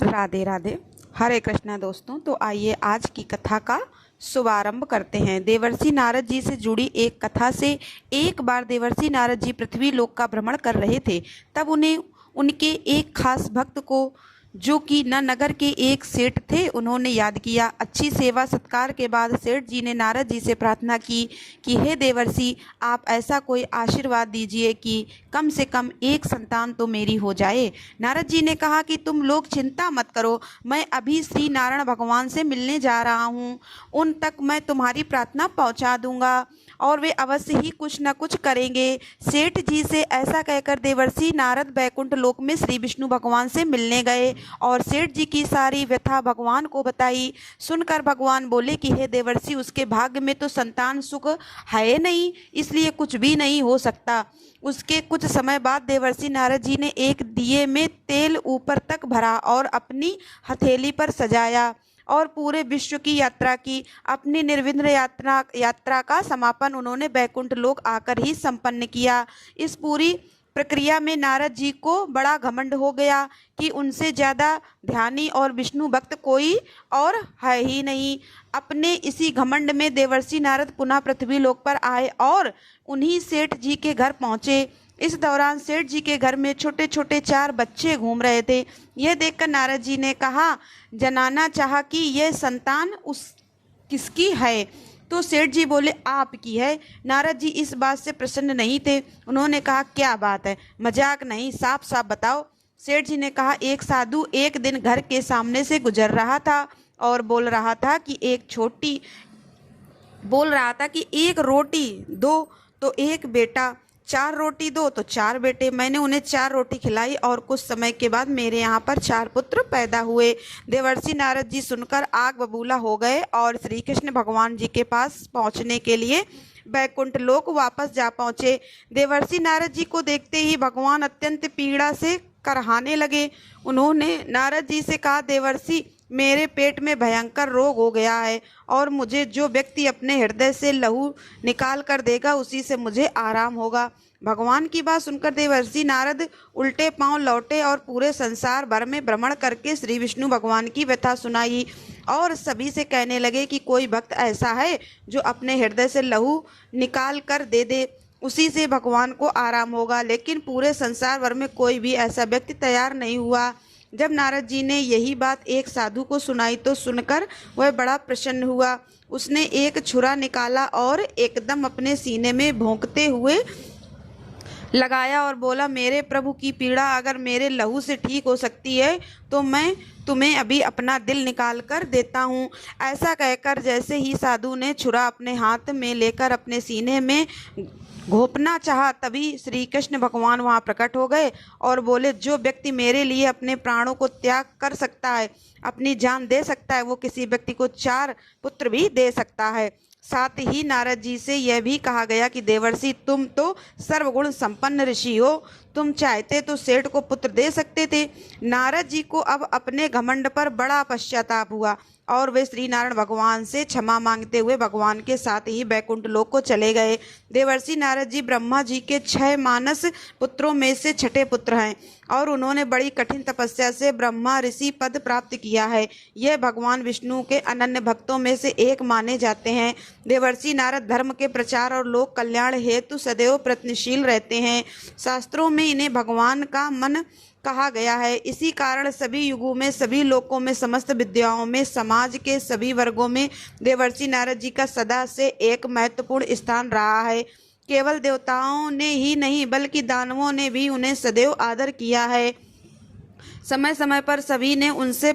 राधे राधे। हरे कृष्णा दोस्तों। तो आइए आज की कथा का शुभारंभ करते हैं। देवर्षि नारद जी से जुड़ी एक कथा से। एक बार देवर्षि नारद जी पृथ्वी लोक का भ्रमण कर रहे थे। तब उन्हें उनके एक खास भक्त को, जो कि न नगर के एक सेठ थे, उन्होंने याद किया। अच्छी सेवा सत्कार के बाद सेठ जी ने नारद जी से प्रार्थना की कि हे देवर्षि, आप ऐसा कोई आशीर्वाद दीजिए कि कम से कम एक संतान तो मेरी हो जाए। नारद जी ने कहा कि तुम लोग चिंता मत करो, मैं अभी श्री नारायण भगवान से मिलने जा रहा हूँ। उन तक मैं तुम्हारी प्रार्थना पहुँचा दूंगा और वे अवश्य ही कुछ न कुछ करेंगे। सेठ जी से ऐसा कहकर देवर्षि नारद बैकुंठ लोक में श्री विष्णु भगवान से मिलने गए और सेठ जी की सारी व्यथा भगवान को बताई। सुनकर भगवान बोले कि हे देवर्षि, उसके भाग्य में तो संतान सुख है नहीं, इसलिए कुछ भी नहीं हो सकता। उसके कुछ समय बाद देवर्षि नारद जी ने एक दिए में तेल ऊपर तक भरा और अपनी हथेली पर सजाया और पूरे विश्व की यात्रा की। अपनी निर्विघ्न यात्रा का समापन उन्होंने बैकुंठ लोक आकर ही संपन्न किया। इस पूरी प्रक्रिया में नारद जी को बड़ा घमंड हो गया कि उनसे ज़्यादा ध्यानी और विष्णु भक्त कोई और है ही नहीं। अपने इसी घमंड में देवर्षि नारद पुनः पृथ्वी लोक पर आए और उन्हीं सेठ जी के घर पहुँचे। इस दौरान सेठ जी के घर में छोटे छोटे 4 बच्चे घूम रहे थे। यह देखकर नारद जी ने कहा, जनाना चाहा कि यह संतान उस किसकी है। तो सेठ जी बोले, आपकी है। नारद जी इस बात से प्रसन्न नहीं थे। उन्होंने कहा, क्या बात है, मजाक नहीं, साफ साफ बताओ। सेठ जी ने कहा, एक साधु एक दिन घर के सामने से गुजर रहा था और बोल रहा था कि एक रोटी दो तो एक बेटा, 4 रोटी दो तो 4 बेटे। मैंने उन्हें 4 रोटी खिलाई और कुछ समय के बाद मेरे यहाँ पर 4 पुत्र पैदा हुए। देवर्षि नारद जी सुनकर आग बबूला हो गए और श्री कृष्ण भगवान जी के पास पहुँचने के लिए बैकुंठ लोक वापस जा पहुँचे। देवर्षि नारद जी को देखते ही भगवान अत्यंत पीड़ा से करहाने लगे। उन्होंने नारद जी से कहा, देवर्षि, मेरे पेट में भयंकर रोग हो गया है और मुझे जो व्यक्ति अपने हृदय से लहू निकाल कर देगा उसी से मुझे आराम होगा। भगवान की बात सुनकर देवर्षि नारद उल्टे पांव लौटे और पूरे संसार भर में भ्रमण करके श्री विष्णु भगवान की व्यथा सुनाई और सभी से कहने लगे कि कोई भक्त ऐसा है जो अपने हृदय से लहू निकाल कर दे दे, उसी से भगवान को आराम होगा। लेकिन पूरे संसार भर में कोई भी ऐसा व्यक्ति तैयार नहीं हुआ। जब नारद जी ने यही बात एक साधु को सुनाई तो सुनकर वह बड़ा प्रसन्न हुआ। उसने एक छुरा निकाला और एकदम अपने सीने में भोंकते हुए लगाया और बोला, मेरे प्रभु की पीड़ा अगर मेरे लहू से ठीक हो सकती है तो मैं तुम्हें अभी अपना दिल निकाल कर देता हूँ। ऐसा कहकर जैसे ही साधु ने छुरा अपने हाथ में लेकर अपने सीने में घोंपना चाहा, तभी श्री कृष्ण भगवान वहाँ प्रकट हो गए और बोले, जो व्यक्ति मेरे लिए अपने प्राणों को त्याग कर सकता है, अपनी जान दे सकता है, वो किसी व्यक्ति को 4 पुत्र भी दे सकता है। साथ ही नारद जी से यह भी कहा गया कि देवर्षि, तुम तो सर्वगुण संपन्न ऋषि हो, तुम चाहते तो सेठ को पुत्र दे सकते थे। नारद जी को अब अपने घमंड पर बड़ा पश्चाताप हुआ और वे श्री नारायण भगवान से क्षमा मांगते हुए भगवान के साथ ही बैकुंठ लोक को चले गए। देवर्षि नारद जी ब्रह्मा जी के 6 मानस पुत्रों में से 6ठे पुत्र हैं और उन्होंने बड़ी कठिन तपस्या से ब्रह्मा ऋषि पद प्राप्त किया है। यह भगवान विष्णु के अनन्य भक्तों में से एक माने जाते हैं। देवर्षि नारद धर्म के प्रचार और लोक कल्याण हेतु सदैव प्रयत्नशील रहते हैं। शास्त्रों में इन्हें भगवान का मन कहा गया है। इसी कारण सभी युगों में, सभी लोकों में, समस्त विद्याओं में, समाज के सभी वर्गों में देवर्षि नारद जी का सदा से एक महत्वपूर्ण स्थान रहा है। केवल देवताओं ने ही नहीं बल्कि दानवों ने भी उन्हें सदैव आदर किया है। समय समय पर सभी ने उनसे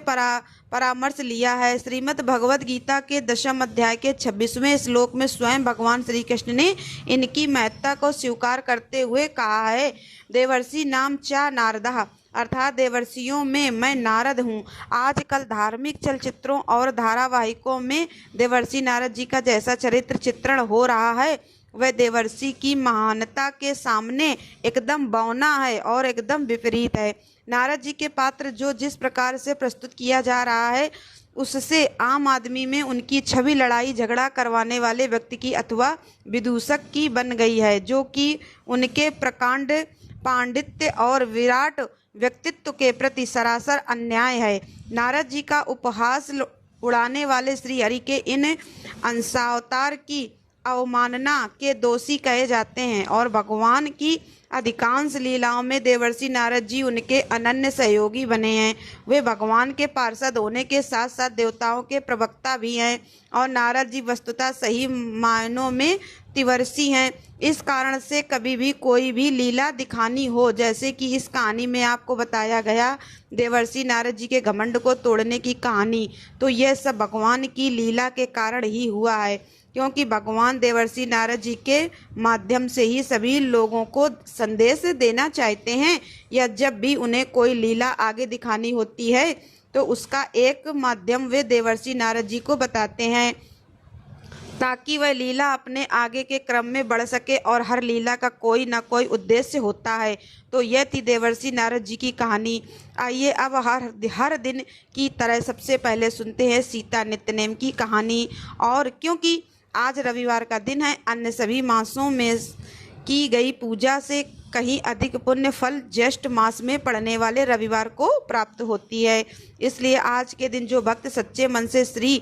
परामर्श लिया है। श्रीमद् भगवद गीता के 10वें अध्याय के 26वें श्लोक में स्वयं भगवान श्री कृष्ण ने इनकी महत्ता को स्वीकार करते हुए कहा है, देवर्षि नाम चा नारदः, अर्थात देवर्षियों में मैं नारद हूँ। आजकल धार्मिक चलचित्रों और धारावाहिकों में देवर्षि नारद जी का जैसा चरित्र चित्रण हो रहा है, वह देवर्षि की महानता के सामने एकदम बौना है और एकदम विपरीत है। नारद जी के पात्र जो जिस प्रकार से प्रस्तुत किया जा रहा है, उससे आम आदमी में उनकी छवि लड़ाई झगड़ा करवाने वाले व्यक्ति की अथवा विदूषक की बन गई है, जो कि उनके प्रकांड पांडित्य और विराट व्यक्तित्व के प्रति सरासर अन्याय है। नारद जी का उपहास उड़ाने वाले श्री हरि के इन अंशावतार की अवमानना के दोषी कहे जाते हैं और भगवान की अधिकांश लीलाओं में देवर्षि नारद जी उनके अनन्य सहयोगी बने हैं। वे भगवान के पार्षद होने के साथ साथ देवताओं के प्रवक्ता भी हैं और नारद जी वस्तुतः सही मायनों में तिवर्षि हैं। इस कारण से कभी भी कोई भी लीला दिखानी हो, जैसे कि इस कहानी में आपको बताया गया देवर्षि नारद जी के घमंड को तोड़ने की कहानी, तो यह सब भगवान की लीला के कारण ही हुआ है, क्योंकि भगवान देवर्षि नारद जी के माध्यम से ही सभी लोगों को संदेश देना चाहते हैं, या जब भी उन्हें कोई लीला आगे दिखानी होती है तो उसका एक माध्यम वे देवर्षि नारद जी को बताते हैं ताकि वह लीला अपने आगे के क्रम में बढ़ सके, और हर लीला का कोई ना कोई उद्देश्य होता है। तो यह थी देवर्षि नारद जी की कहानी। आइए अब हर दिन की तरह सबसे पहले सुनते हैं सीता नित्यनेम की कहानी। और क्योंकि आज रविवार का दिन है, अन्य सभी मासों में की गई पूजा से कहीं अधिक पुण्य फल ज्येष्ठ मास में पड़ने वाले रविवार को प्राप्त होती है। इसलिए आज के दिन जो भक्त सच्चे मन से श्री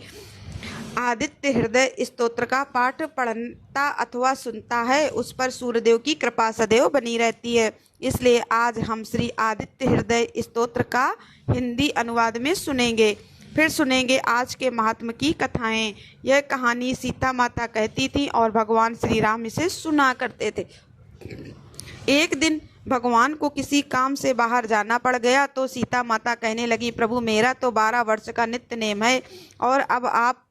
आदित्य हृदय स्तोत्र का पाठ पढ़ता अथवा सुनता है, उस पर सूर्यदेव की कृपा सदैव बनी रहती है। इसलिए आज हम श्री आदित्य हृदय स्तोत्र का हिंदी अनुवाद में सुनेंगे। फिर सुनेंगे आज के महात्मा की कथाएं। यह कहानी सीता माता कहती थी और भगवान श्री राम इसे सुना करते थे। एक दिन भगवान को किसी काम से बाहर जाना पड़ गया तो सीता माता कहने लगी, प्रभु मेरा तो 12 वर्ष का नित्य नेम है और अब आप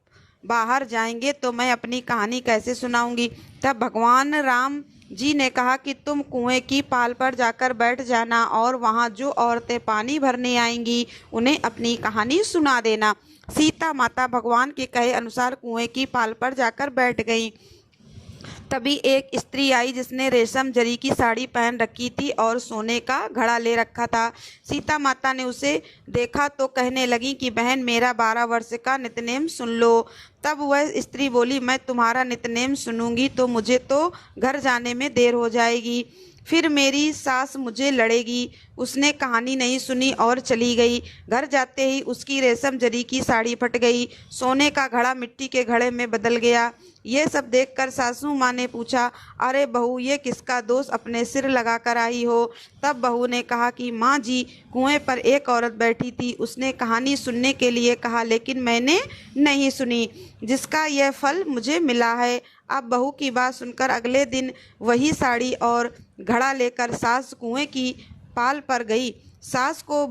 बाहर जाएंगे तो मैं अपनी कहानी कैसे सुनाऊंगी। तब भगवान राम जी ने कहा कि तुम कुएं की पाल पर जाकर बैठ जाना और वहां जो औरतें पानी भरने आएंगी उन्हें अपनी कहानी सुना देना। सीता माता भगवान के कहे अनुसार कुएं की पाल पर जाकर बैठ गईं। तभी एक स्त्री आई जिसने रेशम जरी की साड़ी पहन रखी थी और सोने का घड़ा ले रखा था। सीता माता ने उसे देखा तो कहने लगी कि बहन मेरा 12 वर्ष का नित्यनेम सुन लो। तब वह स्त्री बोली, मैं तुम्हारा नित्यनेम सुनूंगी तो मुझे तो घर जाने में देर हो जाएगी, फिर मेरी सास मुझे लड़ेगी। उसने कहानी नहीं सुनी और चली गई। घर जाते ही उसकी रेशम जरी की साड़ी फट गई, सोने का घड़ा मिट्टी के घड़े में बदल गया। ये सब देखकर सासू माँ ने पूछा, अरे बहू ये किसका दोष अपने सिर लगा कर आई हो। तब बहू ने कहा कि माँ जी कुएं पर एक औरत बैठी थी, उसने कहानी सुनने के लिए कहा लेकिन मैंने नहीं सुनी, जिसका यह फल मुझे मिला है। अब बहू की बात सुनकर अगले दिन वही साड़ी और घड़ा लेकर सास कुएं की पाल पर गई। सास को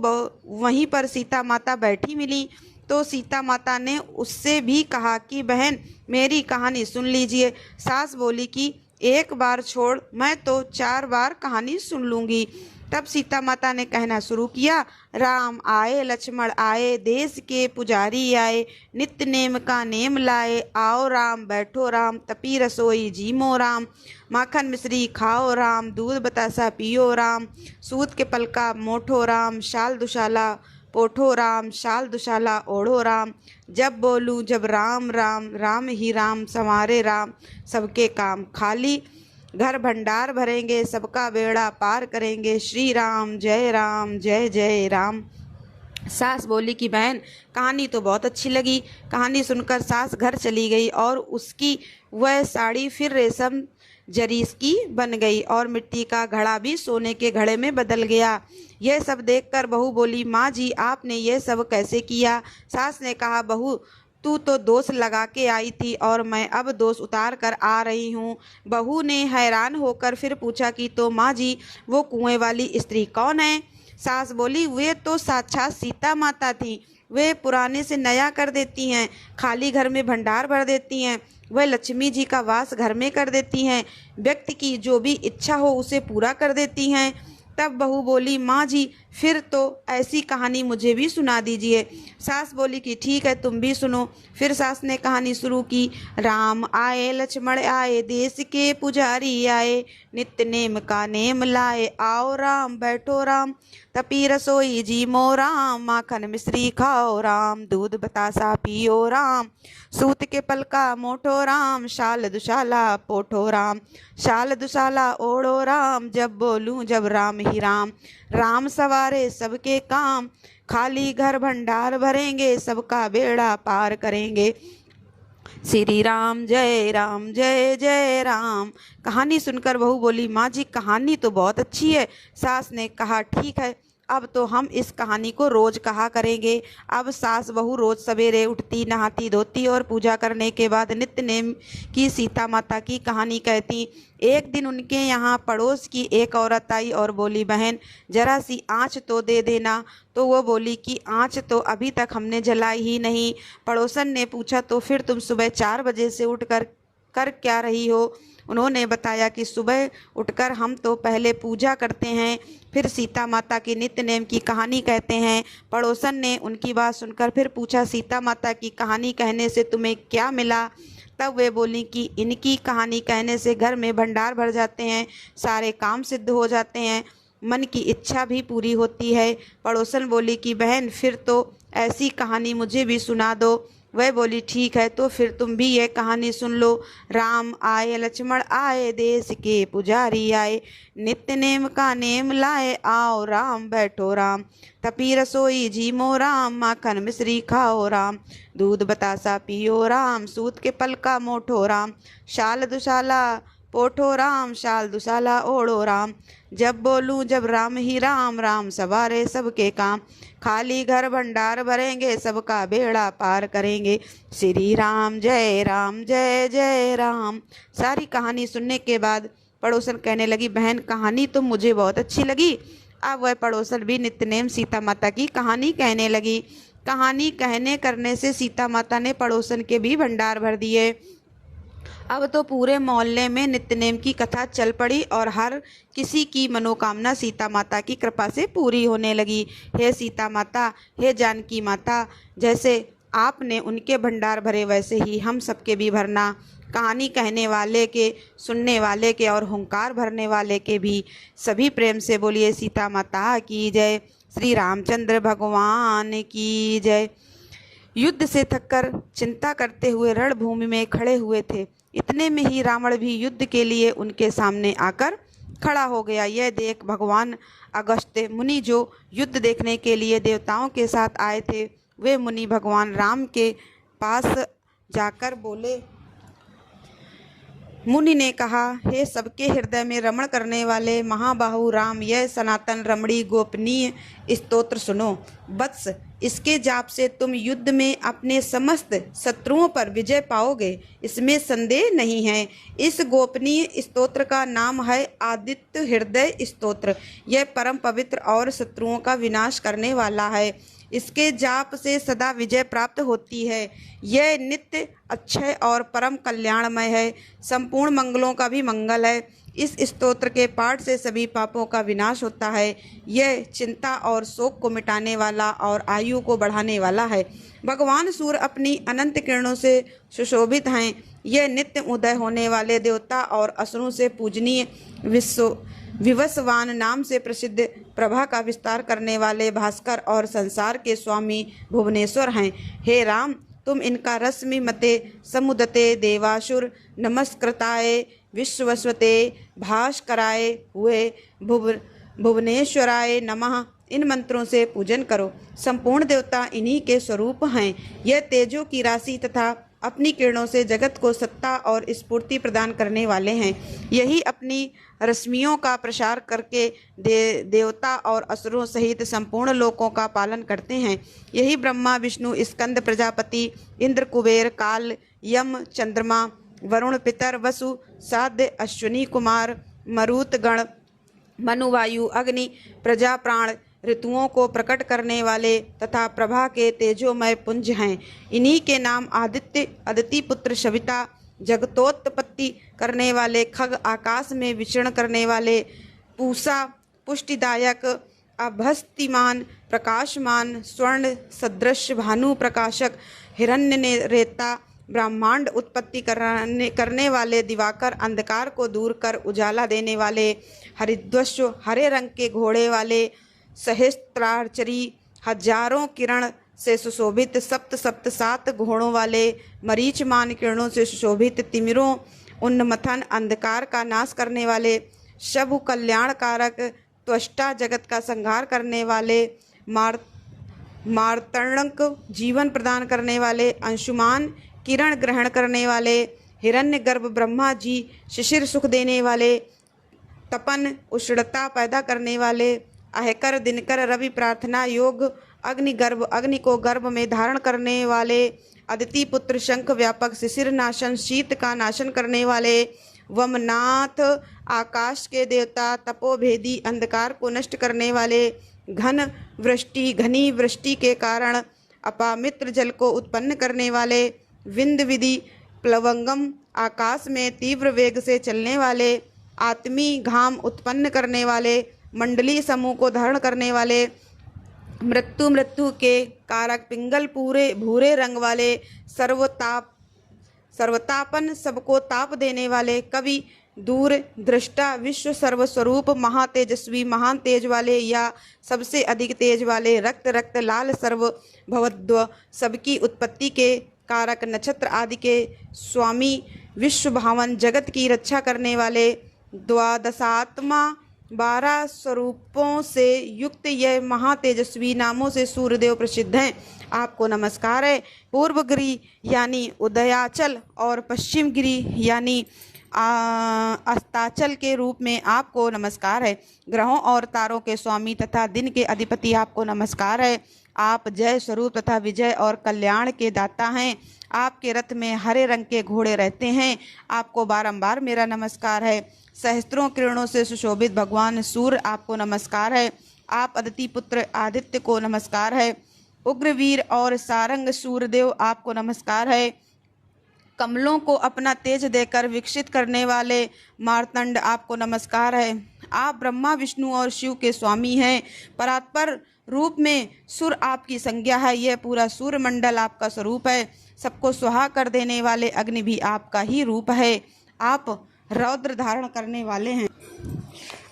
वहीं पर सीता माता बैठी मिली तो सीता माता ने उससे भी कहा कि बहन मेरी कहानी सुन लीजिए। सास बोली कि एक बार छोड़, मैं तो 4 बार कहानी सुन लूँगी। तब सीता माता ने कहना शुरू किया, राम आए लक्ष्मण आए, देश के पुजारी आए, नित्य नेम का नेम लाए, आओ राम बैठो राम, तपी रसोई जीमो राम, माखन मिश्री खाओ राम, दूध बतासा पियो राम, सूत के पलका मोठो राम, शाल दुशाला पोठो राम, शाल दुशाला ओढ़ो राम, जब बोलूं जब राम राम, राम ही राम संवारे राम, सबके काम खाली घर भंडार भरेंगे, सबका बेड़ा पार करेंगे, श्री राम जय जय राम। सास बोली कि बहन कहानी तो बहुत अच्छी लगी। कहानी सुनकर सास घर चली गई और उसकी वह साड़ी फिर रेशम जरी की बन गई और मिट्टी का घड़ा भी सोने के घड़े में बदल गया। यह सब देखकर बहू बोली, माँ जी आपने यह सब कैसे किया। सास ने कहा, बहू तू तो दोष लगा के आई थी और मैं अब दोष उतार कर आ रही हूँ। बहू ने हैरान होकर फिर पूछा कि तो माँ जी वो कुएं वाली स्त्री कौन है। सास बोली, वे तो साक्षात सीता माता थी, वे पुराने से नया कर देती हैं, खाली घर में भंडार भर देती हैं, वह लक्ष्मी जी का वास घर में कर देती हैं, व्यक्ति की जो भी इच्छा हो उसे पूरा कर देती हैं। तब बहू बोली, माँ जी फिर तो ऐसी कहानी मुझे भी सुना दीजिए। सास बोली कि ठीक है तुम भी सुनो। फिर सास ने कहानी शुरू की, राम आए लक्ष्मण आए, देश के पुजारी आए, नित्य नेम का नेम लाए, आओ राम बैठो राम, तपी रसोई जीमो राम, माखन मिश्री खाओ राम, दूध बतासा पियो राम, सूत के पलका मोठो राम, शाल दुशाला पोठो राम, शाल दुशाला ओढ़ो राम, जब बोलूं जब राम ही राम। राम सवारे सबके काम, खाली घर भंडार भरेंगे, सबका बेड़ा पार करेंगे। श्री राम जय जय राम। कहानी सुनकर बहू बोली, माँ जी कहानी तो बहुत अच्छी है। सास ने कहा, ठीक है, अब तो हम इस कहानी को रोज कहा करेंगे। अब सास बहू रोज सवेरे उठती, नहाती धोती और पूजा करने के बाद नित्य नेम की सीता माता की कहानी कहती। एक दिन उनके यहाँ पड़ोस की एक औरत आई और बोली, बहन जरा सी आँच तो दे देना। तो वो बोली कि आँच तो अभी तक हमने जलाई ही नहीं। पड़ोसन ने पूछा, तो फिर तुम सुबह 4 बजे से उठकर कर क्या रही हो? उन्होंने बताया कि सुबह उठकर हम तो पहले पूजा करते हैं, फिर सीता माता की नित्य नेम की कहानी कहते हैं। पड़ोसन ने उनकी बात सुनकर फिर पूछा, सीता माता की कहानी कहने से तुम्हें क्या मिला? तब वे बोली कि इनकी कहानी कहने से घर में भंडार भर जाते हैं, सारे काम सिद्ध हो जाते हैं, मन की इच्छा भी पूरी होती है। पड़ोसन बोली कि बहन फिर तो ऐसी कहानी मुझे भी सुना दो। वह बोली, ठीक है, तो फिर तुम भी ये कहानी सुन लो। राम आए लक्ष्मण आए, देश के पुजारी आए, नित्य नेम का नेम लाए, आओ राम बैठो राम। तपी रसोई जीमो राम, माखन मिश्री खाओ राम, दूध बतासा पियो राम, सूत के पल का मोठो राम, शाल दुशाला पोठो राम, शाल दुशाला ओढ़ो राम। जब बोलूं जब राम ही राम, राम सवारे सबके काम, खाली घर भंडार भरेंगे, सबका बेड़ा पार करेंगे। श्री राम जय जय राम। सारी कहानी सुनने के बाद पड़ोसन कहने लगी, बहन कहानी तो मुझे बहुत अच्छी लगी। अब वह पड़ोसन भी नित्यनेम सीता माता की कहानी कहने लगी। कहानी कहने करने से सीता माता ने पड़ोसन के भी भंडार भर दिए। अब तो पूरे मोहल्ले में नित्यनेम की कथा चल पड़ी और हर किसी की मनोकामना सीता माता की कृपा से पूरी होने लगी। हे सीता माता, हे जानकी माता, जैसे आपने उनके भंडार भरे वैसे ही हम सबके भी भरना। कहानी कहने वाले के, सुनने वाले के और हुंकार भरने वाले के भी सभी प्रेम से बोलिए सीता माता की जय। श्री रामचंद्र भगवान की जय। युद्ध से थककर चिंता करते हुए रणभूमि में खड़े हुए थे। इतने में ही रावण भी युद्ध के लिए उनके सामने आकर खड़ा हो गया। यह देख भगवान अगस्त्य मुनि, जो युद्ध देखने के लिए देवताओं के साथ आए थे, वे मुनि भगवान राम के पास जाकर बोले। मुनि ने कहा, हे सबके हृदय में रमण करने वाले महाबाहु राम, यह सनातन रमणीय गोपनीय स्तोत्र सुनो। वत्स, इसके जाप से तुम युद्ध में अपने समस्त शत्रुओं पर विजय पाओगे, इसमें संदेह नहीं है। इस गोपनीय स्तोत्र का नाम है आदित्य हृदय स्तोत्र। यह परम पवित्र और शत्रुओं का विनाश करने वाला है। इसके जाप से सदा विजय प्राप्त होती है। यह नित्य अक्षय और परम कल्याणमय है, संपूर्ण मंगलों का भी मंगल है। इस स्तोत्र के पाठ से सभी पापों का विनाश होता है। यह चिंता और शोक को मिटाने वाला और आयु को बढ़ाने वाला है। भगवान सूर्य अपनी अनंत किरणों से सुशोभित हैं। यह नित्य उदय होने वाले देवता और असुरों से पूजनीय विवस्वान नाम से प्रसिद्ध प्रभा का विस्तार करने वाले भास्कर और संसार के स्वामी भुवनेश्वर हैं। हे राम, तुम इनका रश्मि मते समुदते देवासुर नमस्कृताय विश्वस्वते भास्कराय हुए भुवनेश्वराय नमः, इन मंत्रों से पूजन करो। संपूर्ण देवता इन्हीं के स्वरूप हैं। यह तेजों की राशि तथा अपनी किरणों से जगत को सत्ता और स्फूर्ति प्रदान करने वाले हैं। यही अपनी रश्मियों का प्रसार करके देवता और असुरों सहित संपूर्ण लोकों का पालन करते हैं। यही ब्रह्मा विष्णु स्कंद प्रजापति इंद्र कुबेर काल यम चंद्रमा वरुण पितर वसु साध्य अश्विनी कुमार मरुत गण मनुवायु अग्नि प्रजा प्राण ऋतुओं को प्रकट करने वाले तथा प्रभा के तेजोमय पुंज हैं। इन्हीं के नाम आदित्य, अदिति पुत्र सविता, जगतोत्पत्ति करने वाले खग, आकाश में विचरण करने वाले पूषा, पुष्टिदायक, अभस्तिमान, प्रकाशमान, स्वर्ण सदृश, भानु प्रकाशक, हिरण्य रेता, ब्रह्मांड उत्पत्ति करने वाले दिवाकर, अंधकार को दूर कर उजाला देने वाले हरिद्वश्व, हरे रंग के घोड़े वाले सहस्त्रार्चरी, हजारों किरण से सुशोभित, सप्त सप्त सात घोड़ों वाले, मरीचमान किरणों से सुशोभित, तिमिरों, उन्मथन, अंधकार का नाश करने वाले, शुभ कल्याणकारक, त्वष्टा जगत का संहार करने वाले, मार्तंडक जीवन प्रदान करने वाले, अंशुमान किरण ग्रहण करने वाले, हिरण्यगर्भ ब्रह्मा जी शिशिर सुख देने वाले, तपन उष्णता पैदा करने वाले, अहकर दिनकर रवि प्रार्थना योग, अग्निगर्भ अग्नि को गर्भ में धारण करने वाले, अदिति पुत्र शंख व्यापक शिशिर नाशन शीत का नाशन करने वाले, वमनाथ आकाश के देवता तपोभेदी अंधकार को नष्ट करने वाले, घनी वृष्टि के कारण अपामित्र जल को उत्पन्न करने वाले, विंद विधि प्लवंगम आकाश में तीव्र वेग से चलने वाले, आत्मी घाम उत्पन्न करने वाले, मंडली समूह को धारण करने वाले, मृत्यु के कारक पिंगल पूरे भूरे रंग वाले, सर्वतापन सबको ताप देने वाले, कवि दूर दृष्टा विश्व सर्वस्वरूप महातेजस्वी महान तेज वाले या सबसे अधिक तेज वाले, रक्त लाल सर्व भवद्व सबकी उत्पत्ति के कारक, नक्षत्र आदि के स्वामी, विश्व भावन जगत की रक्षा करने वाले, द्वादशात्मा 12 स्वरूपों से युक्त यह महातेजस्वी नामों से सूर्यदेव प्रसिद्ध हैं। आपको नमस्कार है। पूर्व गिरि यानी उदयाचल और पश्चिम गिरि यानी अस्ताचल के रूप में आपको नमस्कार है। ग्रहों और तारों के स्वामी तथा दिन के अधिपति आपको नमस्कार है। आप जय स्वरूप तथा विजय और कल्याण के दाता हैं। आपके रथ में हरे रंग के घोड़े रहते हैं। आपको बारंबार मेरा नमस्कार है। सहस्त्रों किरणों से सुशोभित भगवान सूर्य आपको नमस्कार है। आप अदिति पुत्र आदित्य को नमस्कार है। उग्रवीर और सारंग सूर्यदेव आपको नमस्कार है। कमलों को अपना तेज देकर विकसित करने वाले मार्तंड आपको नमस्कार है। आप ब्रह्मा विष्णु और शिव के स्वामी हैं। परात्पर रूप में सुर आपकी संज्ञा है। यह पूरा सूर्य मंडल आपका स्वरूप है। सबको सुहा कर देने वाले अग्नि भी आपका ही रूप है। आप रौद्र धारण करने वाले हैं।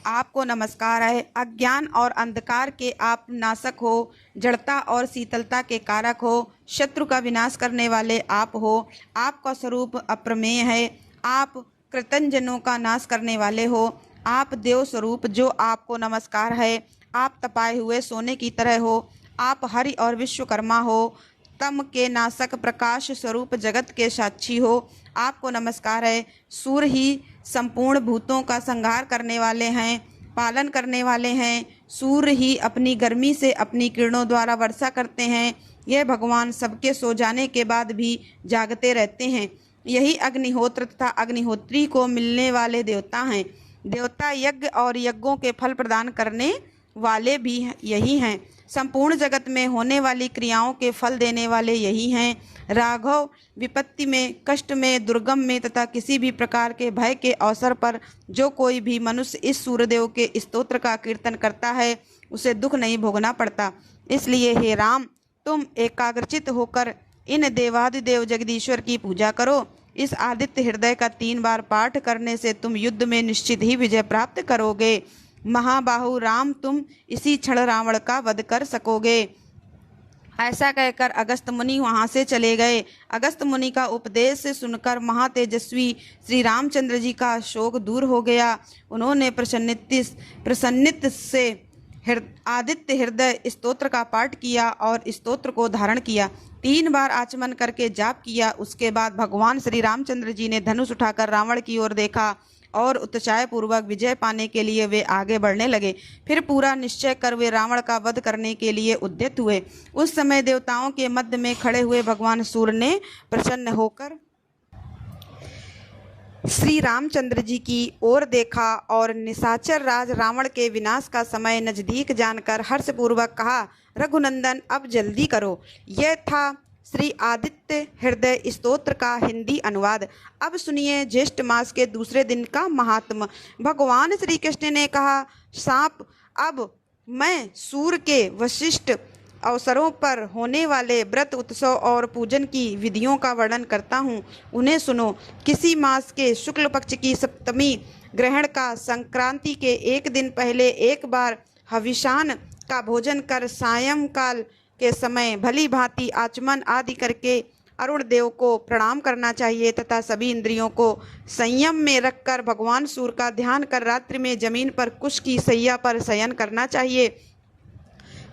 आपको नमस्कार है। अज्ञान और अंधकार के आप नाशक हो, जड़ता और शीतलता के कारक हो, शत्रु का विनाश करने वाले आप हो। आपका स्वरूप अप्रमेय है। आप कृतंजनों का नाश करने वाले हो। आप देव स्वरूप जो आपको नमस्कार है। आप तपाए हुए सोने की तरह हो। आप हरि और विश्वकर्मा हो। तम के नाशक प्रकाश स्वरूप जगत के साक्षी हो। आपको नमस्कार है। सूर्य ही संपूर्ण भूतों का संहार करने वाले हैं, पालन करने वाले हैं। सूर्य ही अपनी गर्मी से अपनी किरणों द्वारा वर्षा करते हैं। यह भगवान सबके सो जाने के बाद भी जागते रहते हैं। यही अग्निहोत्र तथा अग्निहोत्री को मिलने वाले देवता हैं। देवता यज्ञ और यज्ञों के फल प्रदान करने वाले भी यही हैं। संपूर्ण जगत में होने वाली क्रियाओं के फल देने वाले यही हैं। राघव विपत्ति में, कष्ट में, दुर्गम में तथा किसी भी प्रकार के भय के अवसर पर जो कोई भी मनुष्य इस सूर्यदेव के स्तोत्र का कीर्तन करता है उसे दुख नहीं भोगना पड़ता। इसलिए हे राम, तुम एकाग्रचित होकर इन देवादिदेव जगदीश्वर की पूजा करो। इस आदित्य हृदय का 3 बार पाठ करने से तुम युद्ध में निश्चित ही विजय प्राप्त करोगे। महाबाहु राम, तुम इसी क्षण रावण का वध कर सकोगे। ऐसा कहकर अगस्त मुनि वहां से चले गए। अगस्त मुनि का उपदेश सुनकर महातेजस्वी श्री रामचंद्र जी का शोक दूर हो गया। उन्होंने प्रसन्नित से आदित्य हृदय स्तोत्र का पाठ किया और स्तोत्र को धारण किया। 3 बार आचमन करके जाप किया। उसके बाद भगवान श्री रामचंद्र जी ने धनुष उठाकर रावण की ओर देखा और उत्साह पूर्वक विजय पाने के लिए वे आगे बढ़ने लगे। फिर पूरा निश्चय कर वे रावण का वध करने के लिए उद्यत हुए। उस समय देवताओं के मध्य में खड़े हुए भगवान सूर्य ने प्रसन्न होकर श्री रामचंद्र जी की ओर देखा और निशाचर राज रावण के विनाश का समय नजदीक जानकर हर्षपूर्वक कहा, रघुनंदन अब जल्दी करो। यह था श्री आदित्य हृदय स्तोत्र का हिंदी अनुवाद। अब सुनिए ज्येष्ठ मास के दूसरे दिन का महात्म। भगवान श्री कृष्ण ने कहा, सांप, अब मैं सूर्य के विशिष्ट अवसरों पर होने वाले व्रत उत्सव और पूजन की विधियों का वर्णन करता हूँ, उन्हें सुनो। किसी मास के शुक्ल पक्ष की सप्तमी ग्रहण का संक्रांति के 1 दिन पहले एक बार हविषान का भोजन कर सायंकाल के समय भली भांति आचमन आदि करके अरुण देव को प्रणाम करना चाहिए तथा सभी इंद्रियों को संयम में रखकर भगवान सूर्य का ध्यान कर रात्रि में जमीन पर कुश की सैया पर शयन करना चाहिए।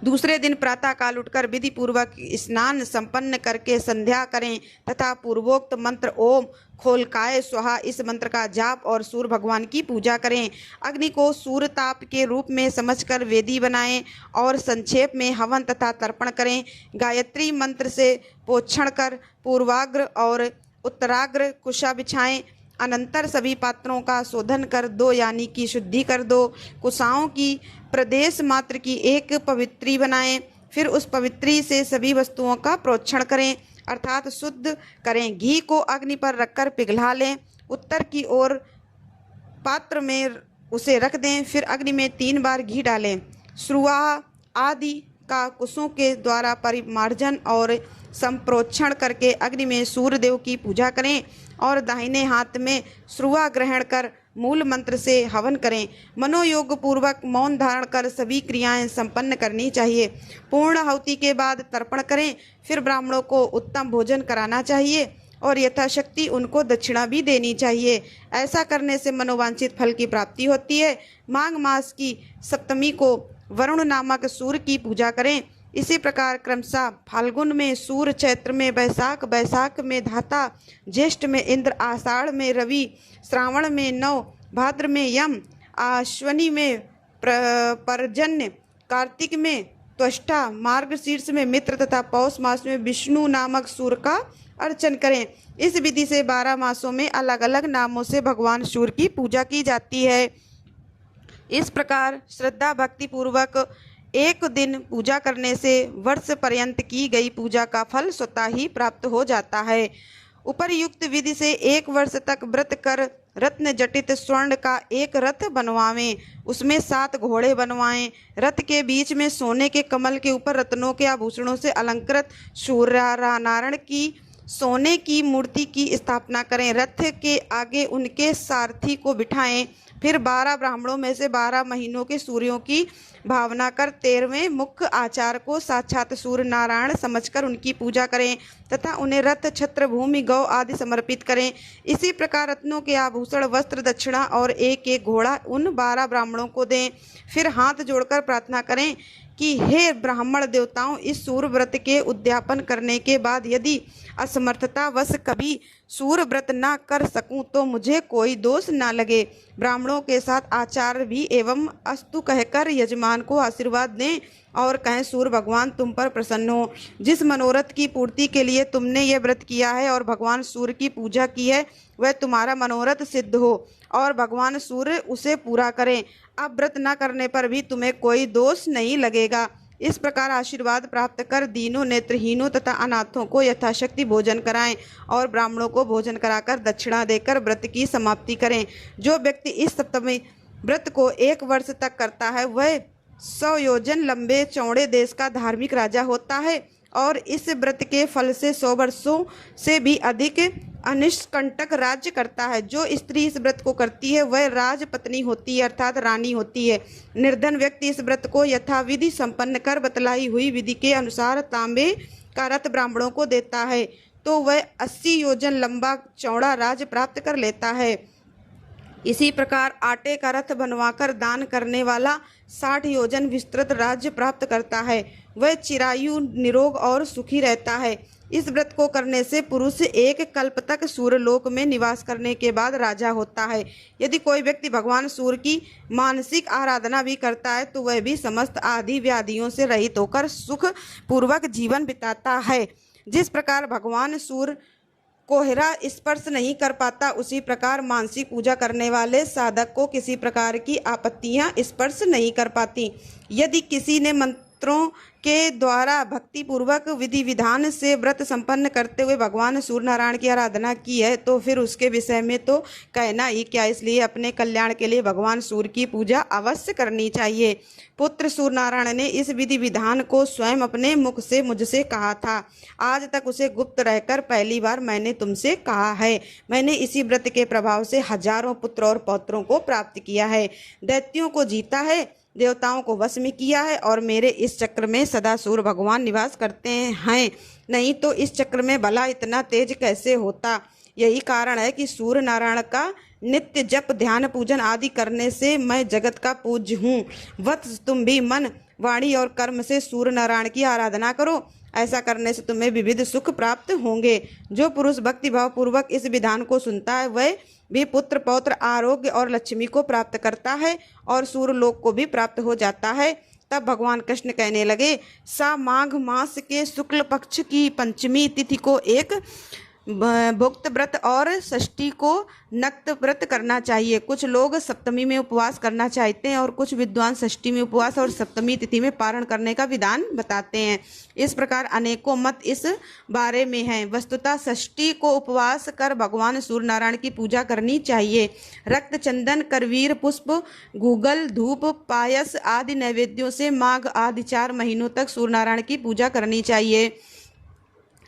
दूसरे दिन प्रातः काल उठकर विधि पूर्वक स्नान संपन्न करके संध्या करें तथा पूर्वोक्त मंत्र ओम खोलकाय स्वाहा इस मंत्र का जाप और सूर्य भगवान की पूजा करें। अग्नि को सूर्य ताप के रूप में समझकर वेदी बनाएं और संक्षेप में हवन तथा तर्पण करें। गायत्री मंत्र से पोषण कर पूर्वाग्र और उत्तराग्र कुशा बिछाएं। अनंतर सभी पात्रों का शोधन कर दो यानी कि शुद्धि कर दो। कुशाओं की प्रदेश मात्र की एक पवित्री बनाएं। फिर उस पवित्री से सभी वस्तुओं का प्रोक्षण करें अर्थात शुद्ध करें। घी को अग्नि पर रखकर पिघला लें। उत्तर की ओर पात्र में उसे रख दें। फिर अग्नि में 3 बार घी डालें। श्रुआ आदि का कुशों के द्वारा परिमार्जन और संप्रोक्षण करके अग्नि में सूर्य देव की पूजा करें और दाहिने हाथ में श्रुआ ग्रहण कर मूल मंत्र से हवन करें। मनोयोग पूर्वक मौन धारण कर सभी क्रियाएं संपन्न करनी चाहिए। पूर्ण आहुति के बाद तर्पण करें। फिर ब्राह्मणों को उत्तम भोजन कराना चाहिए और यथाशक्ति उनको दक्षिणा भी देनी चाहिए। ऐसा करने से मनोवांछित फल की प्राप्ति होती है। माघ मास की सप्तमी को वरुण नामक सूर्य की पूजा करें। इसी प्रकार क्रमशः फाल्गुन में सूर्य, चैत्र में बैसाख, बैसाख में धाता, ज्येष्ठ में इंद्र, आषाढ़ में रवि, श्रावण में नव, भाद्र में यम, आश्वनी में पर्जन्य, कार्तिक में त्वष्टा, मार्गशीर्ष में मित्र तथा पौष मास में विष्णु नामक सूर्य का अर्चन करें। इस विधि से 12 मासों में अलग अलग नामों से भगवान सूर्य की पूजा की जाती है। इस प्रकार श्रद्धा भक्ति पूर्वक एक दिन पूजा करने से वर्ष पर्यंत की गई पूजा का फल स्वतः ही प्राप्त हो जाता है। उपर्युक्त विधि से 1 वर्ष तक व्रत कर रत्न जटित स्वर्ण का एक रथ बनवावें। उसमें 7 घोड़े बनवाएं। रथ के बीच में सोने के कमल के ऊपर रत्नों के आभूषणों से अलंकृत सूर्यनारायण की सोने की मूर्ति की स्थापना करें। रथ के आगे उनके सारथी को बिठाएं। फिर 12 ब्राह्मणों में से 12 महीनों के सूर्यों की भावना कर 13वें मुख्य आचार्य को साक्षात सूर्य नारायण समझकर उनकी पूजा करें तथा उन्हें रथ, छत्र, भूमि, गौ आदि समर्पित करें। इसी प्रकार रत्नों के आभूषण, वस्त्र, दक्षिणा और एक एक घोड़ा उन 12 ब्राह्मणों को दें। फिर हाथ जोड़कर प्रार्थना करें कि हे ब्राह्मण देवताओं, इस सूर्य व्रत के उद्यापन करने के बाद यदि असमर्थतावश कभी सूर्य व्रत न कर सकूं तो मुझे कोई दोष न लगे। ब्राह्मणों के साथ आचार्य भी एवं अस्तु कहकर यजमान को आशीर्वाद दें और कहें सूर्य भगवान तुम पर प्रसन्न हो। जिस मनोरथ की पूर्ति के लिए तुमने ये व्रत किया है और भगवान सूर्य की पूजा की है वह तुम्हारा मनोरथ सिद्ध हो और भगवान सूर्य उसे पूरा करें। अब व्रत न करने पर भी तुम्हें कोई दोष नहीं लगेगा। इस प्रकार आशीर्वाद प्राप्त कर दीनों, नेत्रहीनों तथा अनाथों को यथाशक्ति भोजन कराएं और ब्राह्मणों को भोजन कराकर दक्षिणा देकर व्रत की समाप्ति करें। जो व्यक्ति इस सप्तमी व्रत को 1 वर्ष तक करता है वह 100 योजन लंबे चौड़े देश का धार्मिक राजा होता है और इस व्रत के फल से 100 वर्षों से भी अधिक अनिष्कंटक राज्य करता है। जो स्त्री इस व्रत को करती है वह राजपत्नी होती है अर्थात रानी होती है। निर्धन व्यक्ति इस व्रत को यथाविधि संपन्न कर बतलाई हुई विधि के अनुसार तांबे का रथ ब्राह्मणों को देता है तो वह 80 योजन लंबा चौड़ा राज्य प्राप्त कर लेता है। इसी प्रकार आटे का रथ बनवाकर दान करने वाला 60 योजन विस्तृत राज्य प्राप्त करता है। वह चिरायु, निरोग और सुखी रहता है। इस व्रत को करने से पुरुष 1 कल्प तक सूर्यलोक में निवास करने के बाद राजा होता है। यदि कोई व्यक्ति भगवान सूर्य की मानसिक आराधना भी करता है तो वह भी समस्त आदि व्याधियों से रहित होकर सुख पूर्वक जीवन बिताता है। जिस प्रकार भगवान सूर्य कोहरा स्पर्श नहीं कर पाता उसी प्रकार मानसिक पूजा करने वाले साधक को किसी प्रकार की आपत्तियां स्पर्श नहीं कर पाती। यदि किसी ने मंत्रों के द्वारा भक्ति पूर्वक विधि विधान से व्रत संपन्न करते हुए भगवान सूर्य नारायण की आराधना की है तो फिर उसके विषय में तो कहना ही क्या। इसलिए अपने कल्याण के लिए भगवान सूर्य की पूजा अवश्य करनी चाहिए। पुत्र सूर्य नारायण ने इस विधि विधान को स्वयं अपने मुख से मुझसे कहा था। आज तक उसे गुप्त रहकर पहली बार मैंने तुमसे कहा है। मैंने इसी व्रत के प्रभाव से हजारों पुत्र और पौत्रों को प्राप्त किया है, दैत्यों को जीता है, देवताओं को वश में किया है और मेरे इस चक्र में सदा सूर्य भगवान निवास करते हैं, नहीं तो इस चक्र में भला इतना तेज कैसे होता। यही कारण है कि सूर्य नारायण का नित्य जप ध्यान पूजन आदि करने से मैं जगत का पूज्य हूँ। वत्स, तुम भी मन वाणी और कर्म से सूर्य नारायण की आराधना करो। ऐसा करने से तुम्हें विविध सुख प्राप्त होंगे। जो पुरुष भक्ति भाव पूर्वक इस विधान को सुनता है वह भी पुत्र पौत्र आरोग्य और लक्ष्मी को प्राप्त करता है और सूर्य लोक को भी प्राप्त हो जाता है। तब भगवान कृष्ण कहने लगे, सा माघ मास के शुक्ल पक्ष की पंचमी तिथि को एक भुक्त व्रत और षष्ठी को नक्त व्रत करना चाहिए। कुछ लोग सप्तमी में उपवास करना चाहते हैं और कुछ विद्वान षष्ठी में उपवास और सप्तमी तिथि में पारण करने का विधान बताते हैं। इस प्रकार अनेकों मत इस बारे में हैं। वस्तुतः षष्ठी को उपवास कर भगवान सूर्य नारायण की पूजा करनी चाहिए। रक्त, चंदन, करवीर पुष्प, गूगल, धूप, पायस आदि नैवेद्यों से माघ आदि 4 महीनों तक सूर्य नारायण की पूजा करनी चाहिए।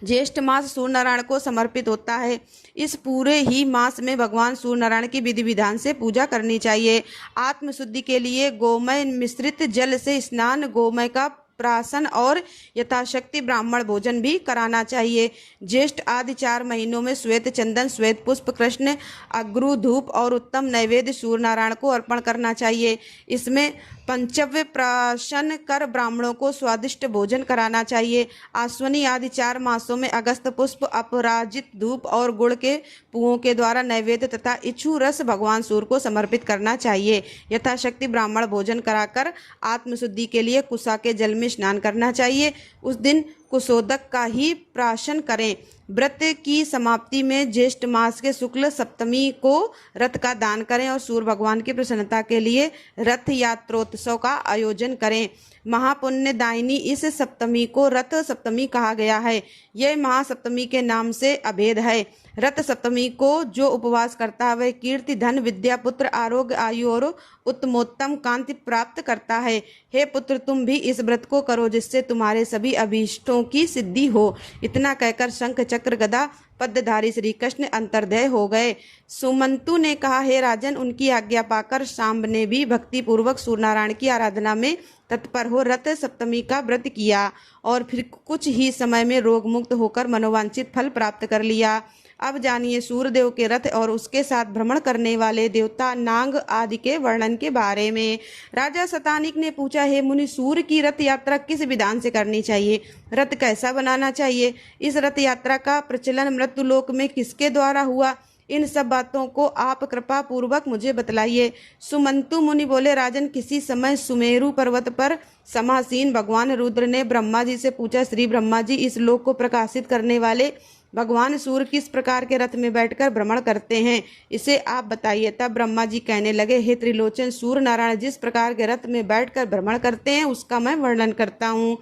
ज्येष्ठ मास सूर्य नारायण को समर्पित होता है। इस पूरे ही मास में भगवान सूर्य नारायण की विधि विधान से पूजा करनी चाहिए। आत्मशुद्धि के लिए गोमय मिश्रित जल से स्नान, गोमय का प्राशन और यथाशक्ति ब्राह्मण भोजन भी कराना चाहिए। ज्येष्ठ आदि 4 महीनों में श्वेत चंदन, श्वेत पुष्प, कृष्ण अग्रु, धूप और उत्तम नैवेद्य सूर्य नारायण को अर्पण करना चाहिए। इसमें पंचव्य प्राशन कर ब्राह्मणों को स्वादिष्ट भोजन कराना चाहिए। आश्विनी आदि 4 मासों में अगस्त पुष्प, अपराजित धूप और गुड़ के पुओं के द्वारा नैवेद्य तथा इच्छु रस भगवान सूर्य को समर्पित करना चाहिए। यथाशक्ति ब्राह्मण भोजन कराकर आत्मशुद्धि के लिए कुसा के जल में स्नान करना चाहिए। उस दिन कुशोदक का ही प्राशन करें। व्रत की समाप्ति में ज्येष्ठ मास के शुक्ल सप्तमी को रथ का दान करें और सूर्य भगवान की प्रसन्नता के लिए रथ यात्रोत्सव का आयोजन करें। महापुण्यदायिनी इस सप्तमी को रथ सप्तमी कहा गया है। यह महासप्तमी के नाम से अभेद है। रथ सप्तमी को जो उपवास करता है वह कीर्ति, धन, विद्या, पुत्र, आरोग्य, आयु और उत्तमोत्तम कांति प्राप्त करता है। हे पुत्र, तुम भी इस व्रत को करो जिससे तुम्हारे सभी अभीष्टों की सिद्धि हो। इतना कहकर शंख चक्र गदा पद्मधारी श्री कृष्ण अंतर्ध्याय हो गए। सुमंतु ने कहा, हे राजन, उनकी आज्ञा पाकर शाम्ब ने भी भक्ति पूर्वक सूर्य नारायण की आराधना में तत्पर हो रथ सप्तमी का व्रत किया और फिर कुछ ही समय में रोग मुक्त होकर मनोवांछित फल प्राप्त कर लिया। अब जानिए सूर्यदेव के रथ और उसके साथ भ्रमण करने वाले देवता नाग आदि के वर्णन के बारे में। राजा शतानिक ने पूछा, हे मुनि, सूर्य की रथ यात्रा किस विधान से करनी चाहिए? रथ कैसा बनाना चाहिए? इस रथ यात्रा का प्रचलन मृत्युलोक में किसके द्वारा हुआ? इन सब बातों को आप कृपा पूर्वक मुझे बतलाइए। सुमंतु मुनि बोले, राजन, किसी समय सुमेरु पर्वत पर समासीन भगवान रुद्र ने ब्रह्मा जी से पूछा, श्री ब्रह्मा जी, इस लोक को प्रकाशित करने वाले भगवान सूर्य किस प्रकार के रथ में बैठकर भ्रमण करते हैं, इसे आप बताइए। तब ब्रह्मा जी कहने लगे, हे त्रिलोचन, सूर्य नारायण जिस प्रकार के रथ में बैठकर भ्रमण करते हैं उसका मैं वर्णन करता हूँ,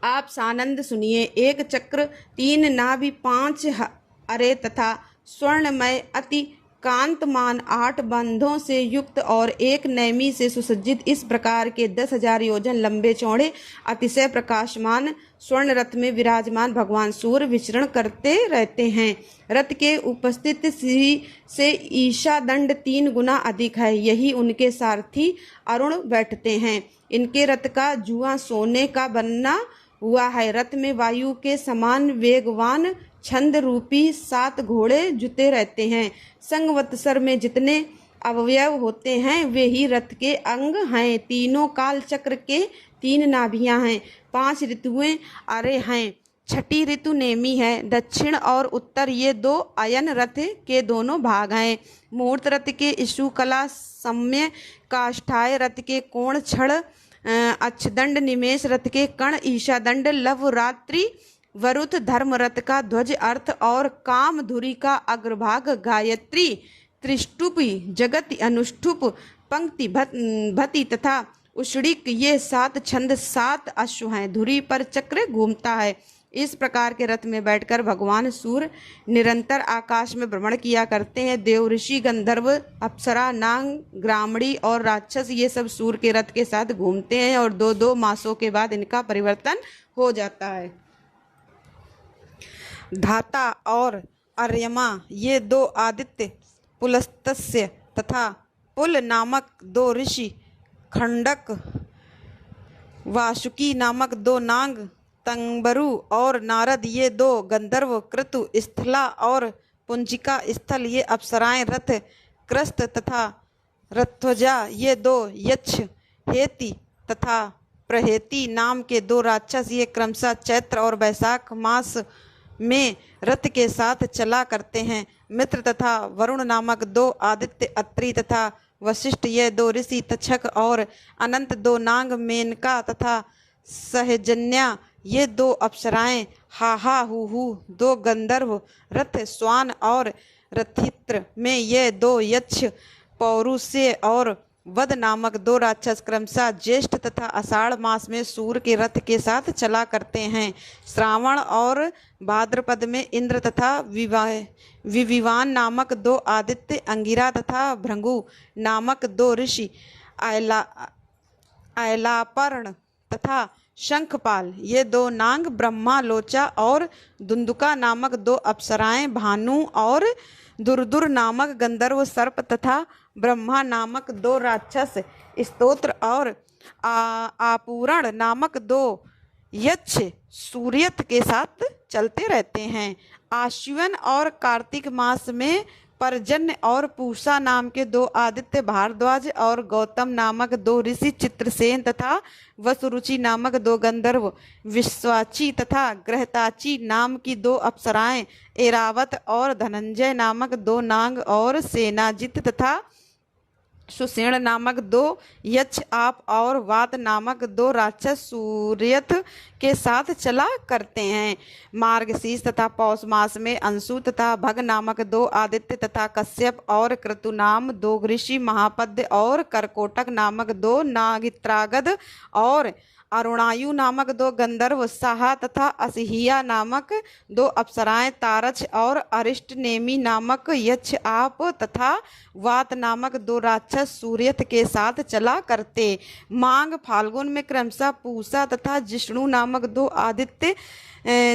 आप सानंद सुनिए। एक चक्र, 3 नाभि, 5 अरे तथा स्वर्णमय अति कांतमान 8 बंधों से युक्त और 1 नैमी से सुसज्जित इस प्रकार के 10,000 योजन लंबे चौड़े अतिशय प्रकाशमान स्वर्ण रथ में विराजमान भगवान सूर्य विचरण करते रहते हैं। रथ के उपस्थित श्री से ईशा दंड 3 गुना अधिक है। यही उनके सारथी अरुण बैठते हैं। इनके रथ का जुआ सोने का बना हुआ है। रथ में वायु के समान वेगवान छंद रूपी 7 घोड़े जुते रहते हैं। संवत्सर में जितने अवयव होते हैं वे ही रथ के अंग हैं। तीनों काल चक्र के 3 नाभियां हैं। 5 ऋतुएं अरे हैं। 6ठी ऋतु नेमी है। दक्षिण और उत्तर ये 2 अयन रथ के दोनों भाग हैं। मुहूर्त रथ के इशु कला सम्य काष्ठाय रथ के कोण छड़ अच्छदंड निमेश रथ के कण ईशादंड लव रात्रि वरुथ धर्म रथ का ध्वज अर्थ और काम धुरी का अग्रभाग गायत्री त्रिष्टुपी जगत अनुष्ठुप पंक्ति भति तथा उषड़िक ये 7 छंद 7 अश्व हैं। धुरी पर चक्र घूमता है। इस प्रकार के रथ में बैठकर भगवान सूर्य निरंतर आकाश में भ्रमण किया करते हैं। देव, ऋषि, गंधर्व, अप्सरा, नाग, ग्रामणी और राक्षस ये सब सूर्य के रथ के साथ घूमते हैं और 2-2 मासों के बाद इनका परिवर्तन हो जाता है। धाता और अर्यमा ये 2 आदित्य पुलस्त्य तथा पुल नामक 2 ऋषि खंडक, वासुकी नामक 2 नाग, तंबरु और नारद ये 2 गंधर्व, क्रतु, स्थला और पुंजिका स्थल ये अप्सराएं, रथ, क्रस्त तथा रथध्वजा ये 2 यक्ष, हेति तथा प्रहेति नाम के 2 राक्षस ये क्रमशः चैत्र और वैशाख मास में रथ के साथ चला करते हैं। मित्र तथा वरुण नामक 2 आदित्य, अत्रि तथा वशिष्ठ ये 2 ऋषि, तक्षक और अनंत 2 नाग, मेनका तथा सहजन्या ये 2 अप्सराएं, हाहा हूहू 2 गंधर्व, रथ, स्वान और रथित्र में ये 2 यक्ष, पौरुषे और वध नामक 2 राक्षस क्रमशः ज्येष्ठ तथा आषाढ़ मास में सूर्य के रथ के साथ चला करते हैं। श्रावण और भाद्रपद में इंद्र तथा विविवान नामक 2 आदित्य, अंगिरा तथा भृंगु नामक 2 ऋषि, ऐलापर्ण तथा शंखपाल ये 2 नाग, ब्रह्मा, लोचा और दुंदुका नामक 2 अप्सराएं, भानु और दुर्दुर नामक गंधर्व सर्प तथा ब्रह्मा नामक 2 राक्षस, स्तोत्र और आपूरण नामक 2 यक्ष सूर्यत के साथ चलते रहते हैं। आश्विन और कार्तिक मास में पर्जन्य और पूषा नाम के 2 आदित्य, भारद्वाज और गौतम नामक 2 ऋषि, चित्रसेन तथा वसुरुचि नामक 2 गंधर्व, विश्वाची तथा ग्रहताची नाम की 2 अप्सराएं, एरावत और धनंजय नामक 2 नाग और सेनाजित तथा सुषेण नामक 2 यक्ष, आप और वात नामक 2 राक्षस सूर्यत के साथ चला करते हैं। मार्गशीर्ष तथा पौष मास में अंशु तथा भग नामक 2 आदित्य तथा कश्यप और क्रतु नाम 2 ऋषि, महापद्य और करकोटक नामक 2 नागित्रागद और अरुणायु नामक 2 गंधर्व, साहा तथा असहिया नामक 2 अप्सराएं, तारच और अरिष्टनेमी नामक यक्ष, आप तथा वात नामक 2 राक्षस सूर्यत के साथ चला करते। माघ फाल्गुन में क्रमशः पूषा तथा जिष्णु नामक 2 आदित्य,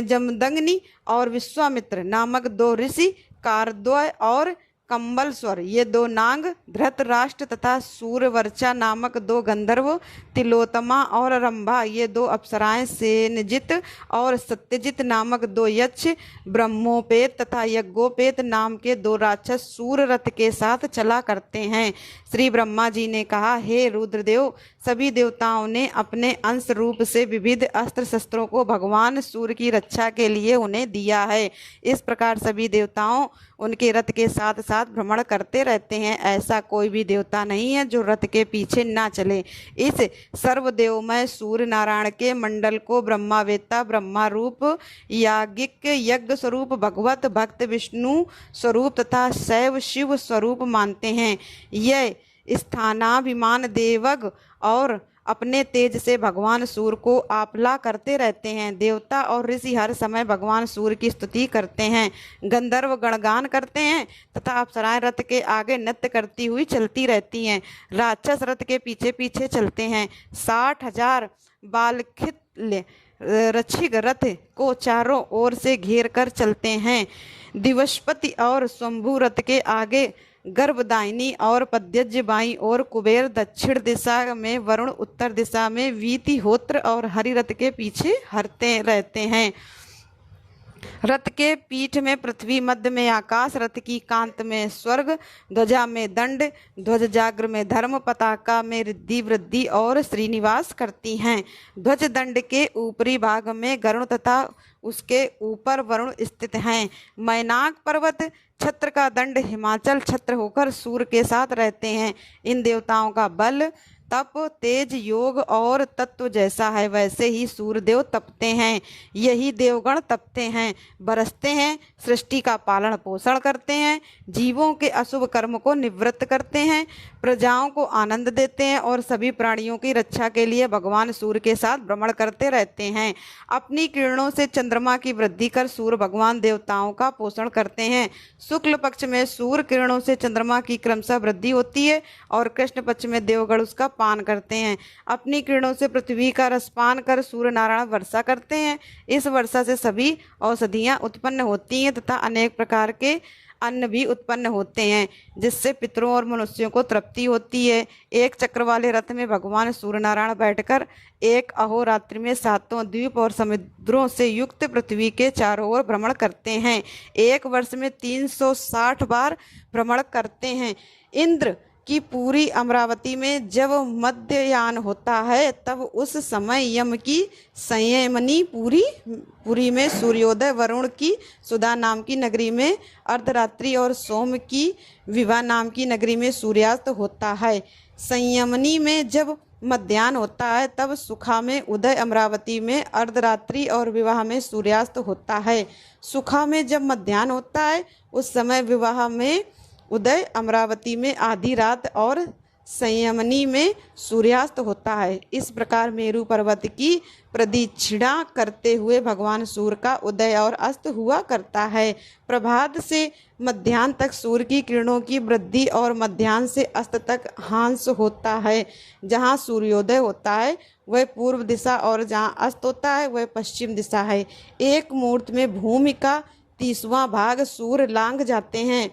जमदग्नि और विश्वामित्र नामक 2 ऋषि, कारद्वय और कंबलस्वर ये 2 नाग, धृतराष्ट्र तथा सूर्यवर्चा नामक 2 गंधर्व, तिलोत्तमा और रंभा ये 2 अप्सराएं, सेनजित और सत्यजित नामक 2 यक्ष, ब्रह्मोपेत तथा यज्ञोपेत नाम के 2 राक्षस सूर्य रथ के साथ चला करते हैं। श्री ब्रह्मा जी ने कहा, हे रुद्रदेव, सभी देवताओं ने अपने अंश रूप से विविध अस्त्र शस्त्रों को भगवान सूर्य की रक्षा के लिए उन्हें दिया है। इस प्रकार सभी देवताओं उनके रथ के साथ साथ भ्रमण करते रहते हैं। ऐसा कोई भी देवता नहीं है जो रथ के पीछे ना चले। इस सर्वदेवमय सूर्य नारायण के मंडल को ब्रह्मावेत्ता ब्रह्मा रूप, याज्ञिक यज्ञ स्वरूप, भगवत भक्त विष्णु स्वरूप तथा शैव शिव स्वरूप मानते हैं। यह स्थानाभिमान देवग और अपने तेज से भगवान सूर्य को आपला करते रहते हैं। देवता और ऋषि हर समय भगवान सूर्य की स्तुति करते हैं। गंधर्व गणगान करते हैं तथा अप्सराएं रथ के आगे नृत्य करती हुई चलती रहती हैं। राक्षस रथ के पीछे पीछे चलते हैं। 60,000 बालखिल्य रक्षिक रथ को चारों ओर से घेर कर चलते हैं। दिवसपति और शंभु रथ के आगे, गर्भदायिनी और पद्यज बाईं और, कुबेर दक्षिण दिशा में, वरुण उत्तर दिशा में, वीतिहोत्र और हरिरथ के पीछे हरते रहते हैं। रथ के पीठ में पृथ्वी, मध्य में आकाश, रथ की कांत में स्वर्ग, ध्वजा में दंड, ध्वज जाग्र में धर्म, पताका में रिद्धि वृद्धि और श्रीनिवास करती हैं। ध्वज दंड के ऊपरी भाग में गरुड़ तथा उसके ऊपर वरुण स्थित हैं। मैनाक पर्वत छत्र का दंड हिमाचल छत्र होकर सूर्य के साथ रहते हैं। इन देवताओं का बल, तप, तेज, योग और तत्व जैसा है वैसे ही सूर्यदेव तपते हैं। यही देवगण तपते हैं, बरसते हैं, सृष्टि का पालन पोषण करते हैं, जीवों के अशुभ कर्म को निवृत्त करते हैं, प्रजाओं को आनंद देते हैं और सभी प्राणियों की रक्षा के लिए भगवान सूर्य के साथ भ्रमण करते रहते हैं। अपनी किरणों से चंद्रमा की वृद्धि कर सूर्य भगवान देवताओं का पोषण करते हैं। शुक्ल पक्ष में सूर्य किरणों से चंद्रमा की क्रमशः वृद्धि होती है और कृष्ण पक्ष में देवगण उसका पान करते हैं। अपनी किरणों से पृथ्वी का रस पान कर सूर्य नारायण वर्षा करते हैं। इस वर्षा से सभी औषधियाँ उत्पन्न होती हैं तथा अनेक प्रकार के अन्न भी उत्पन्न होते हैं, जिससे पितरों और मनुष्यों को तृप्ति होती है। एक चक्र वाले रथ में भगवान सूर्य नारायण बैठकर एक अहोरात्रि में सातों द्वीप और समुद्रों से युक्त पृथ्वी के चारों ओर भ्रमण करते हैं। एक वर्ष में 360 बार भ्रमण करते हैं। इंद्र की पूरी अमरावती में जब मध्ययान होता है तब उस समय यम की संयमनी पुरी में सूर्योदय, वरुण की सुधा नाम की नगरी में अर्धरात्रि और सोम की विवाह नाम की नगरी में सूर्यास्त होता है। संयमनी में जब मध्याह्न होता है तब सुखा में उदय, अमरावती में अर्धरात्रि और विवाह में सूर्यास्त होता है। सुखा में जब मध्याह्न होता है उस समय विवाह में उदय, अमरावती में आधी रात और संयमनी में सूर्यास्त होता है। इस प्रकार मेरु पर्वत की प्रदक्षिणा करते हुए भगवान सूर्य का उदय और अस्त हुआ करता है। प्रभात से मध्याह्न तक सूर्य की किरणों की वृद्धि और मध्याह्न से अस्त तक ह्रास होता है। जहाँ सूर्योदय होता है वह पूर्व दिशा और जहाँ अस्त होता है वह पश्चिम दिशा है। एक मुहूर्त में भूमि का 30वां भाग सूर्य लांघ जाते हैं।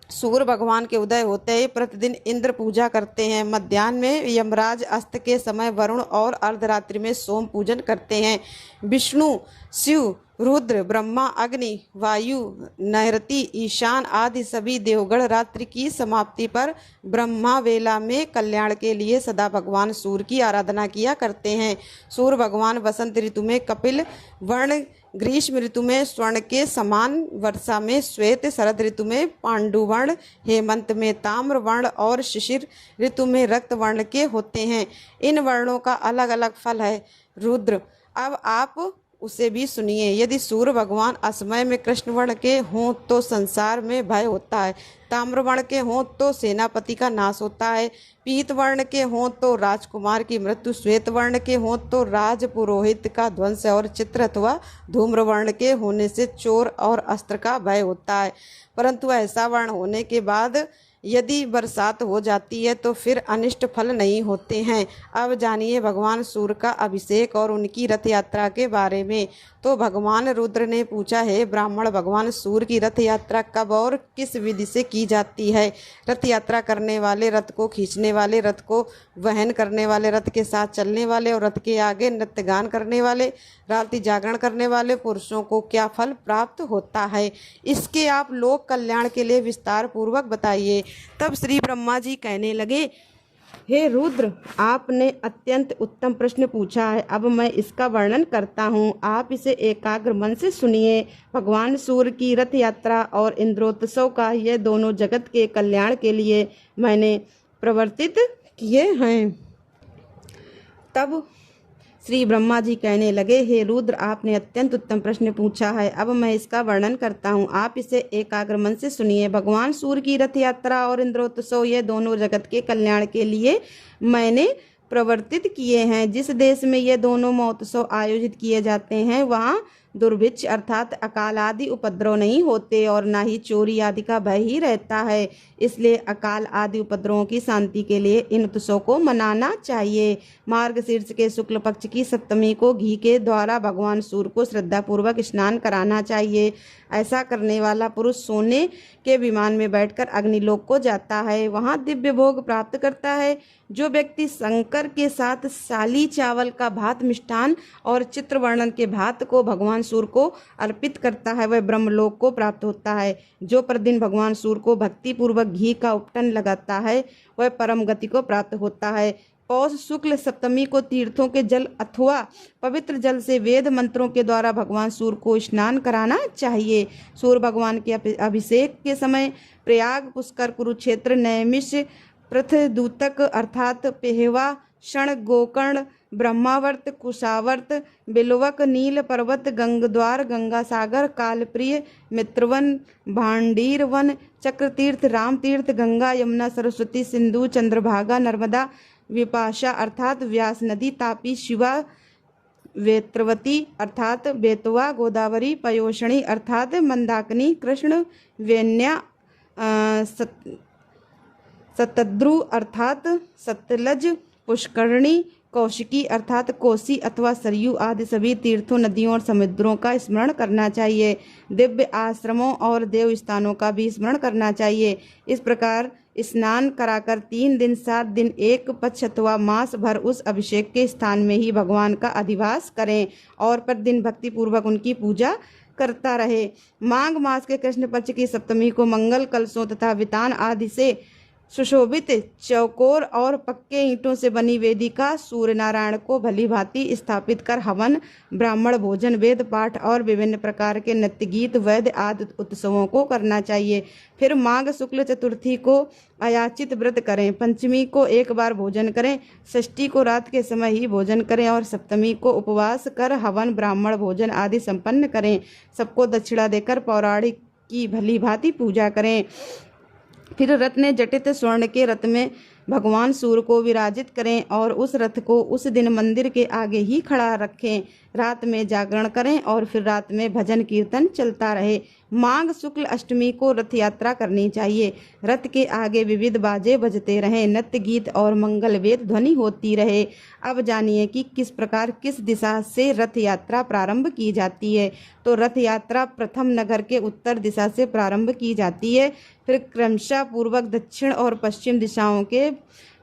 सूर्य भगवान के उदय होते ही प्रतिदिन इंद्र पूजा करते हैं। मध्याह्न में यमराज, अस्त के समय वरुण और अर्धरात्रि में सोम पूजन करते हैं। विष्णु, शिव, रुद्र, ब्रह्मा, अग्नि, वायु, नैऋति, ईशान आदि सभी देवगण रात्रि की समाप्ति पर ब्रह्मा वेला में कल्याण के लिए सदा भगवान सूर्य की आराधना किया करते हैं। सूर्य भगवान वसंत ऋतु में कपिल वर्ण, ग्रीष्म ऋतु में स्वर्ण के समान, वर्षा में श्वेत, शरद ऋतु में पांडुवर्ण, हेमंत में ताम्र वर्ण और शिशिर ऋतु में रक्त वर्ण के होते हैं। इन वर्णों का अलग अलग फल है। रुद्र, अब आप उसे भी सुनिए। यदि सूर्य भगवान असमय में कृष्ण वर्ण के हों तो संसार में भय होता है। ताम्र वर्ण के हों तो सेनापति का नाश होता है। पीत वर्ण के हों तो राजकुमार की मृत्यु। श्वेत वर्ण के हों तो राज पुरोहित का ध्वंस और चित्र अथवा धूम्र वर्ण के होने से चोर और अस्त्र का भय होता है। परंतु ऐसा वर्ण होने के बाद यदि बरसात हो जाती है तो फिर अनिष्ट फल नहीं होते हैं। अब जानिए भगवान सूर्य का अभिषेक और उनकी रथ यात्रा के बारे में। तो भगवान रुद्र ने पूछा, है ब्राह्मण, भगवान सूर्य की रथ यात्रा कब और किस विधि से की जाती है? रथ यात्रा करने वाले, रथ को खींचने वाले, रथ को वहन करने वाले, रथ के साथ चलने वाले और रथ के आगे नृत्य गान करने वाले, रात्रि जागरण करने वाले पुरुषों को क्या फल प्राप्त होता है? इसके आप लोक कल्याण के लिए विस्तार पूर्वक बताइए। तब श्री ब्रह्मा जी कहने लगे, हे रुद्र, आपने अत्यंत उत्तम प्रश्न पूछा है। अब मैं इसका वर्णन करता हूँ, आप इसे एकाग्र मन से सुनिए। भगवान सूर्य की रथ यात्रा और इंद्रोत्सव का यह दोनों जगत के कल्याण के लिए मैंने प्रवर्तित किए हैं। तब श्री ब्रह्मा जी कहने लगे, हे रुद्र, आपने अत्यंत उत्तम प्रश्न पूछा है। अब मैं इसका वर्णन करता हूँ, आप इसे एकाग्र मन से सुनिए। भगवान सूर्य की रथ यात्रा और इंद्रोत्सव ये दोनों जगत के कल्याण के लिए मैंने प्रवर्तित किए हैं। जिस देश में ये दोनों महोत्सव आयोजित किए जाते हैं वहाँ दुर्भिक्ष अर्थात अकाल आदि उपद्रव नहीं होते और ना ही चोरी आदि का भय ही रहता है। इसलिए अकाल आदि उपद्रवों की शांति के लिए इन उत्सव को मनाना चाहिए। मार्गशीर्ष के शुक्ल पक्ष की सप्तमी को घी के द्वारा भगवान सूर्य को श्रद्धापूर्वक स्नान कराना चाहिए। ऐसा करने वाला पुरुष सोने के विमान में बैठकर अग्निलोक को जाता है, वहाँ दिव्य भोग प्राप्त करता है। जो व्यक्ति शंकर के साथ साली चावल का भात, मिष्ठान और चित्र वर्णन के भात को भगवान सूर्य को अर्पित करता है वह ब्रह्मलोक को प्राप्त होता है। जो प्रतिदिन भगवान सूर्य को भक्ति पूर्वक घी का उपटन लगाता है वह परम गति को प्राप्त होता है। पौष शुक्ल सप्तमी को तीर्थों के जल अथवा पवित्र जल से वेद मंत्रों के द्वारा भगवान सूर्य को स्नान कराना चाहिए। सूर्य भगवान के अभिषेक के समय प्रयाग, पुष्कर, कुरुक्षेत्र, नैमिष, पृथदूतक अर्थात पेहवा, क्षण, गोकर्ण, ब्रह्मावर्त, कुशावर्त, बिलवक, नील पर्वत, गंगद्वार, गंगासागर, कालप्रिय, मित्रवन, भांडीर वन, चक्रतीर्थ, राम तीर्थ, गंगा, यमुना, सरस्वती, सिंधु, चंद्रभागा, नर्मदा, विपाशा अर्थात व्यास नदी, तापी, शिवा, वेत्रवती अर्थात बेतवा, गोदावरी, पयोषणी अर्थात मंदाकिनी, कृष्ण, वेन्या, शतद्रु अर्थात सतलज, पुष्करणी, कौशिकी अर्थात कोसी अथवा सरयू आदि सभी तीर्थों, नदियों और समुद्रों का स्मरण करना चाहिए। दिव्य आश्रमों और देव स्थानों का भी स्मरण करना चाहिए। इस प्रकार स्नान कराकर 3 दिन 7 दिन एक पक्ष अथवा मास भर उस अभिषेक के स्थान में ही भगवान का अधिवास करें और प्रतिदिन भक्ति पूर्वक उनकी पूजा करता रहे। माघ मास के कृष्ण पक्ष की सप्तमी को मंगल कलशों तथा वितान आदि से सुशोभित चौकोर और पक्के ईंटों से बनी वेदिका सूर्य नारायण को भली भांति स्थापित कर हवन, ब्राह्मण भोजन, वेद पाठ और विभिन्न प्रकार के नृत्य गीत, वैद आदि उत्सवों को करना चाहिए। फिर माघ शुक्ल चतुर्थी को अयाचित व्रत करें, पंचमी को एक बार भोजन करें, षष्ठी को रात के समय ही भोजन करें और सप्तमी को उपवास कर हवन, ब्राह्मण भोजन आदि संपन्न करें। सबको दक्षिणा देकर पौराणिक की भली भांति पूजा करें। फिर रथ ने जटित स्वर्ण के रथ में भगवान सूर्य को विराजित करें और उस रथ को उस दिन मंदिर के आगे ही खड़ा रखें। रात में जागरण करें और फिर रात में भजन कीर्तन चलता रहे। माघ शुक्ल अष्टमी को रथ यात्रा करनी चाहिए। रथ के आगे विविध बाजे बजते रहें, नृत्य गीत और मंगल वेद ध्वनि होती रहे। अब जानिए कि किस प्रकार किस दिशा से रथ यात्रा प्रारंभ की जाती है। तो रथ यात्रा प्रथम नगर के उत्तर दिशा से प्रारंभ की जाती है, फिर क्रमशः पूर्वक, दक्षिण और पश्चिम दिशाओं के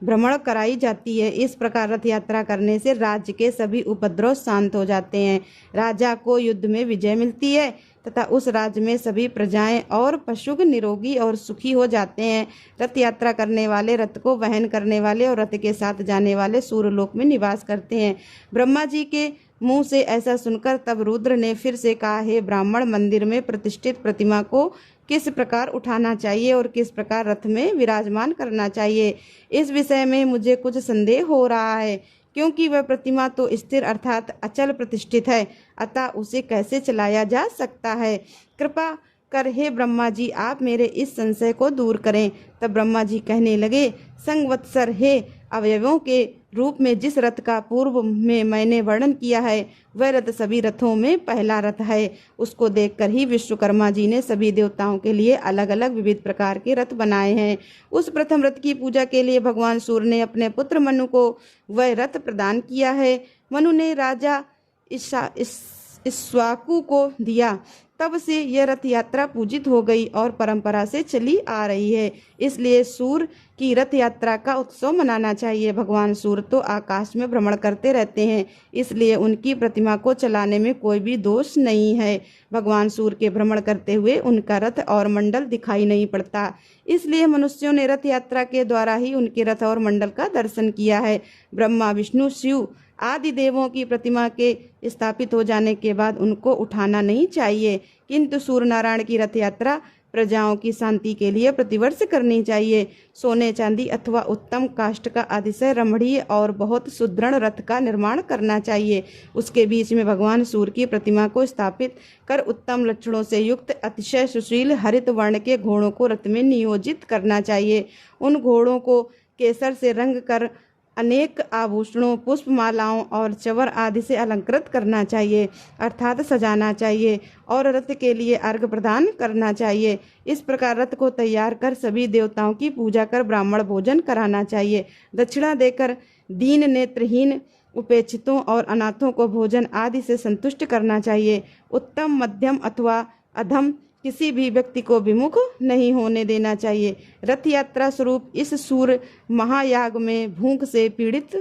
भ्रमण कराई जाती है। इस प्रकार रथ यात्रा करने से राज्य के सभी उपद्रव शांत हो जाते हैं, राजा को युद्ध में विजय मिलती है तथा उस राज्य में सभी प्रजाएं और पशु निरोगी और सुखी हो जाते हैं। रथ यात्रा करने वाले, रथ को वहन करने वाले और रथ के साथ जाने वाले सूर्यलोक में निवास करते हैं। ब्रह्मा जी के मुंह से ऐसा सुनकर तब रुद्र ने फिर से कहा, हे ब्राह्मण, मंदिर में प्रतिष्ठित प्रतिमा को किस प्रकार उठाना चाहिए और किस प्रकार रथ में विराजमान करना चाहिए, इस विषय में मुझे कुछ संदेह हो रहा है, क्योंकि वह प्रतिमा तो स्थिर अर्थात अचल प्रतिष्ठित है, अतः उसे कैसे चलाया जा सकता है। कृपा कर हे ब्रह्मा जी, आप मेरे इस संशय को दूर करें। तब ब्रह्मा जी कहने लगे, संवत्सर, हे अवयवों के रूप में जिस रथ का पूर्व में मैंने वर्णन किया है, वह रथ सभी रथों में पहला रथ है। उसको देखकर ही विश्वकर्मा जी ने सभी देवताओं के लिए अलग अलग विविध प्रकार के रथ बनाए हैं। उस प्रथम रथ की पूजा के लिए भगवान सूर्य ने अपने पुत्र मनु को वह रथ प्रदान किया है। मनु ने राजा इक्ष्वाकु को दिया। तब से यह रथ यात्रा पूजित हो गई और परंपरा से चली आ रही है। इसलिए सूर्य की रथ यात्रा का उत्सव मनाना चाहिए। भगवान सूर्य तो आकाश में भ्रमण करते रहते हैं, इसलिए उनकी प्रतिमा को चलाने में कोई भी दोष नहीं है। भगवान सूर्य के भ्रमण करते हुए उनका रथ और मंडल दिखाई नहीं पड़ता, इसलिए मनुष्यों ने रथ यात्रा के द्वारा ही उनके रथ और मंडल का दर्शन किया है। ब्रह्मा, विष्णु, शिव आदि देवों की प्रतिमा के स्थापित हो जाने के बाद उनको उठाना नहीं चाहिए, किंतु सूर्य नारायण की रथ यात्रा प्रजाओं की शांति के लिए प्रतिवर्ष करनी चाहिए। सोने, चांदी अथवा उत्तम काष्ठ का अतिशय रमणीय और बहुत सुदृढ़ रथ का निर्माण करना चाहिए। उसके बीच में भगवान सूर्य की प्रतिमा को स्थापित कर उत्तम लक्षणों से युक्त अतिशय सुशील हरित वर्ण के घोड़ों को रथ में नियोजित करना चाहिए। उन घोड़ों को केसर से रंग कर अनेक आभूषणों, पुष्पमालाओं और चवर आदि से अलंकृत करना चाहिए, अर्थात सजाना चाहिए और रथ के लिए अर्घ प्रदान करना चाहिए। इस प्रकार रथ को तैयार कर सभी देवताओं की पूजा कर ब्राह्मण भोजन कराना चाहिए। दक्षिणा देकर दीन, नेत्रहीन, उपेक्षितों और अनाथों को भोजन आदि से संतुष्ट करना चाहिए। उत्तम, मध्यम अथवा अधम किसी भी व्यक्ति को विमुख नहीं होने देना चाहिए। रथ यात्रा स्वरूप इस सूर्य महायाग में भूख से पीड़ित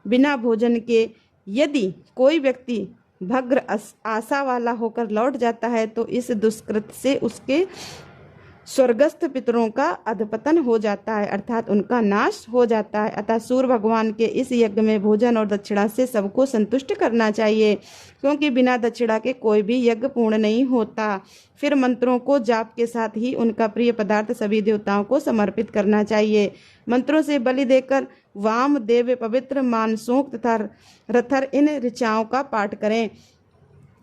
बिना भोजन के यदि कोई व्यक्ति भग्र आशा वाला होकर लौट जाता है तो इस दुष्कृत से उसके स्वर्गस्थ पितरों का अधपतन हो जाता है, अर्थात उनका नाश हो जाता है। अतः सूर्य भगवान के इस यज्ञ में भोजन और दक्षिणा से सबको संतुष्ट करना चाहिए, क्योंकि बिना दक्षिणा के कोई भी यज्ञ पूर्ण नहीं होता। फिर मंत्रों को जाप के साथ ही उनका प्रिय पदार्थ सभी देवताओं को समर्पित करना चाहिए। मंत्रों से बलि देकर वाम, देव, पवित्र, मानसोक तथा रथर इन ऋचाओं का पाठ करें।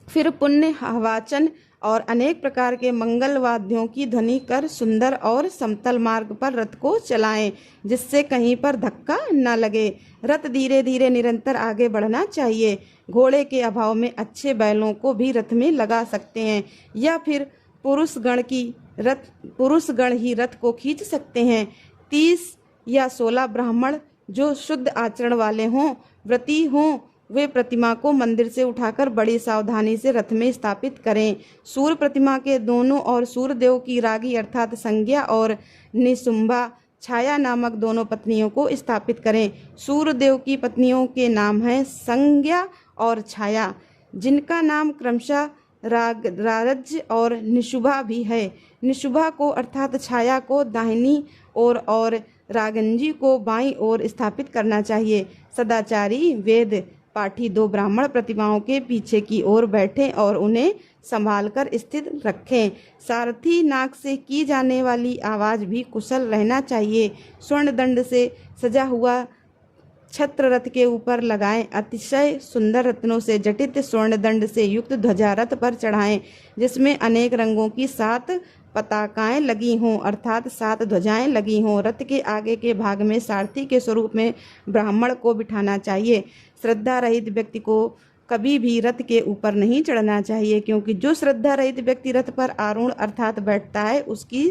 फिर पुण्य, हवाचन और अनेक प्रकार के मंगल वाद्यों की ध्वनि कर सुंदर और समतल मार्ग पर रथ को चलाएं, जिससे कहीं पर धक्का न लगे। रथ धीरे धीरे निरंतर आगे बढ़ना चाहिए। घोड़े के अभाव में अच्छे बैलों को भी रथ में लगा सकते हैं या फिर पुरुषगण ही रथ को खींच सकते हैं। 30 या 16 ब्राह्मण जो शुद्ध आचरण वाले हों, व्रती हों, वे प्रतिमा को मंदिर से उठाकर बड़ी सावधानी से रथ में स्थापित करें। सूर्य प्रतिमा के दोनों और सूर्यदेव की रागी अर्थात संज्ञा और निशुंभा छाया नामक दोनों पत्नियों को स्थापित करें। सूर्यदेव की पत्नियों के नाम हैं संज्ञा और छाया, जिनका नाम क्रमशः रारज और निशुभा भी है। निशुभा को अर्थात छाया को दाहिनी ओर और रागंजी को बाईं ओर स्थापित करना चाहिए। सदाचारी वेद पाठी 2 ब्राह्मण प्रतिमाओं के पीछे की ओर बैठें और उन्हें संभालकर स्थित रखें। सारथी नाक से की जाने वाली आवाज़ भी कुशल रहना चाहिए। स्वर्ण दंड से सजा हुआ छत्र रथ के ऊपर लगाएं। अतिशय सुंदर रत्नों से जटित स्वर्ण दंड से युक्त ध्वजा रथ पर चढ़ाएं, जिसमें अनेक रंगों की 7 पताकाएं लगी हों अर्थात 7 ध्वजाएं लगी हों। रथ के आगे के भाग में सारथी के स्वरूप में ब्राह्मण को बिठाना चाहिए। श्रद्धा रहित व्यक्ति को कभी भी रथ के ऊपर नहीं चढ़ना चाहिए, क्योंकि जो श्रद्धा रहित व्यक्ति रथ पर आरूढ़ अर्थात बैठता है उसकी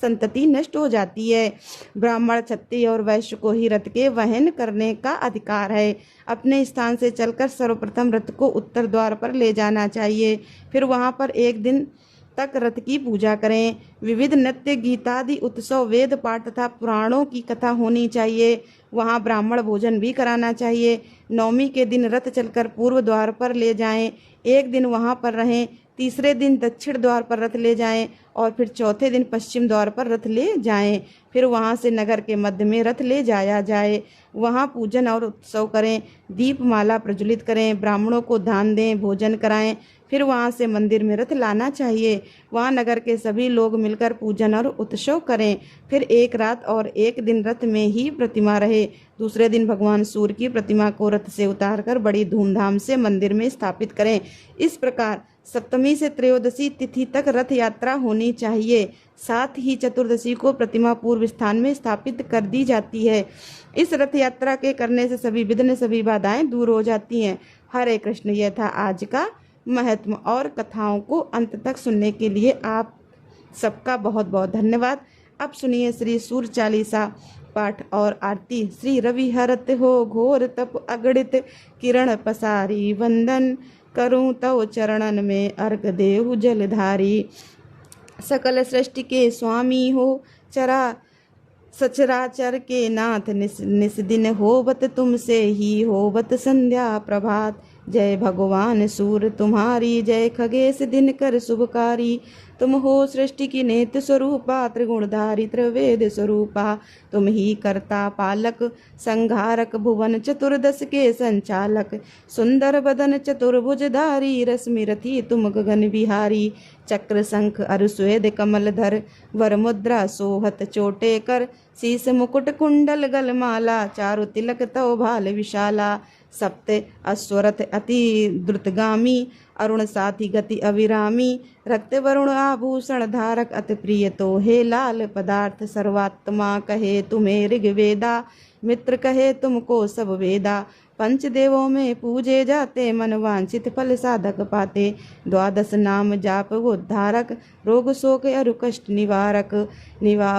संतति नष्ट हो जाती है। ब्राह्मण, क्षत्रिय और वैश्य को ही रथ के वहन करने का अधिकार है। अपने स्थान से चलकर सर्वप्रथम रथ को उत्तर द्वार पर ले जाना चाहिए। फिर वहां पर एक दिन तक रथ की पूजा करें। विविध नृत्य, गीतादि उत्सव, वेद पाठ तथा पुराणों की कथा होनी चाहिए। वहां ब्राह्मण भोजन भी कराना चाहिए। नवमी के दिन रथ चलकर पूर्व द्वार पर ले जाएं। एक दिन वहां पर रहें। तीसरे दिन दक्षिण द्वार पर रथ ले जाएं और फिर चौथे दिन पश्चिम द्वार पर रथ ले जाएं। फिर वहां से नगर के मध्य में रथ ले जाया जाए। वहां पूजन और उत्सव करें। दीपमाला प्रज्वलित करें। ब्राह्मणों को दान दें, भोजन कराएं। फिर वहां से मंदिर में रथ लाना चाहिए। वहां नगर के सभी लोग मिलकर पूजन और उत्सव करें। फिर एक रात और एक दिन रथ में ही प्रतिमा रहे। दूसरे दिन भगवान सूर्य की प्रतिमा को रथ से उतारकर बड़ी धूमधाम से मंदिर में स्थापित करें। इस प्रकार सप्तमी से त्रयोदशी तिथि तक रथ यात्रा होनी चाहिए। साथ ही चतुर्दशी को प्रतिमा पूर्व स्थान में स्थापित कर दी जाती है। इस रथ यात्रा के करने से सभी विघ्न, सभी बाधाएं दूर हो जाती हैं। हरे कृष्ण। यह था आज का महत्व, और कथाओं को अंत तक सुनने के लिए आप सबका बहुत बहुत धन्यवाद। अब सुनिए श्री सूर्य चालीसा पाठ और आरती। श्री रवि हरत हो घोर तप अगणित, किरण पसारी वंदन करूं तव चरणन में अर्घ देहु जलधारी। सकल सृष्टि के स्वामी हो सचराचर के नाथ, निस दिन होवत तुमसे ही होवत संध्या प्रभात। जय भगवान सूर्य तुम्हारी, जय खगेश दिनकर शुभकारी। तुम हो सृष्टि की नेत स्वरूपा, त्रिगुणधारी त्रिवेद स्वरूपा। तुम ही कर्ता पालक संहारक, भुवन चतुर्दश के संचालक। सुंदर बदन चतुर्भुजधारी, रश्मि रथी तुम गगन बिहारी। चक्र शंख अरुश्वेद कमलधर, वर मुद्रा सोहत चोटे कर। शीस मुकुट कुंडल गलमाला, चारु तिलक तव भाल विशाला। सप्त अश्वरथ अति द्रुतगामी, अरुण साथी गति अविरामी। रक्त वरुण आभूषण धारक, अति प्रिय तो हे लाल पदार्थ। सर्वात्मा कहे तुम्हें ऋग्वेदा, मित्र कहे तुमको सब वेदा। पंचदेवों में पूजे जाते, मन वांछित फल साधक पाते। द्वादश नाम जाप उद्धारक, रोग शोक अरु कष्ट निवारक।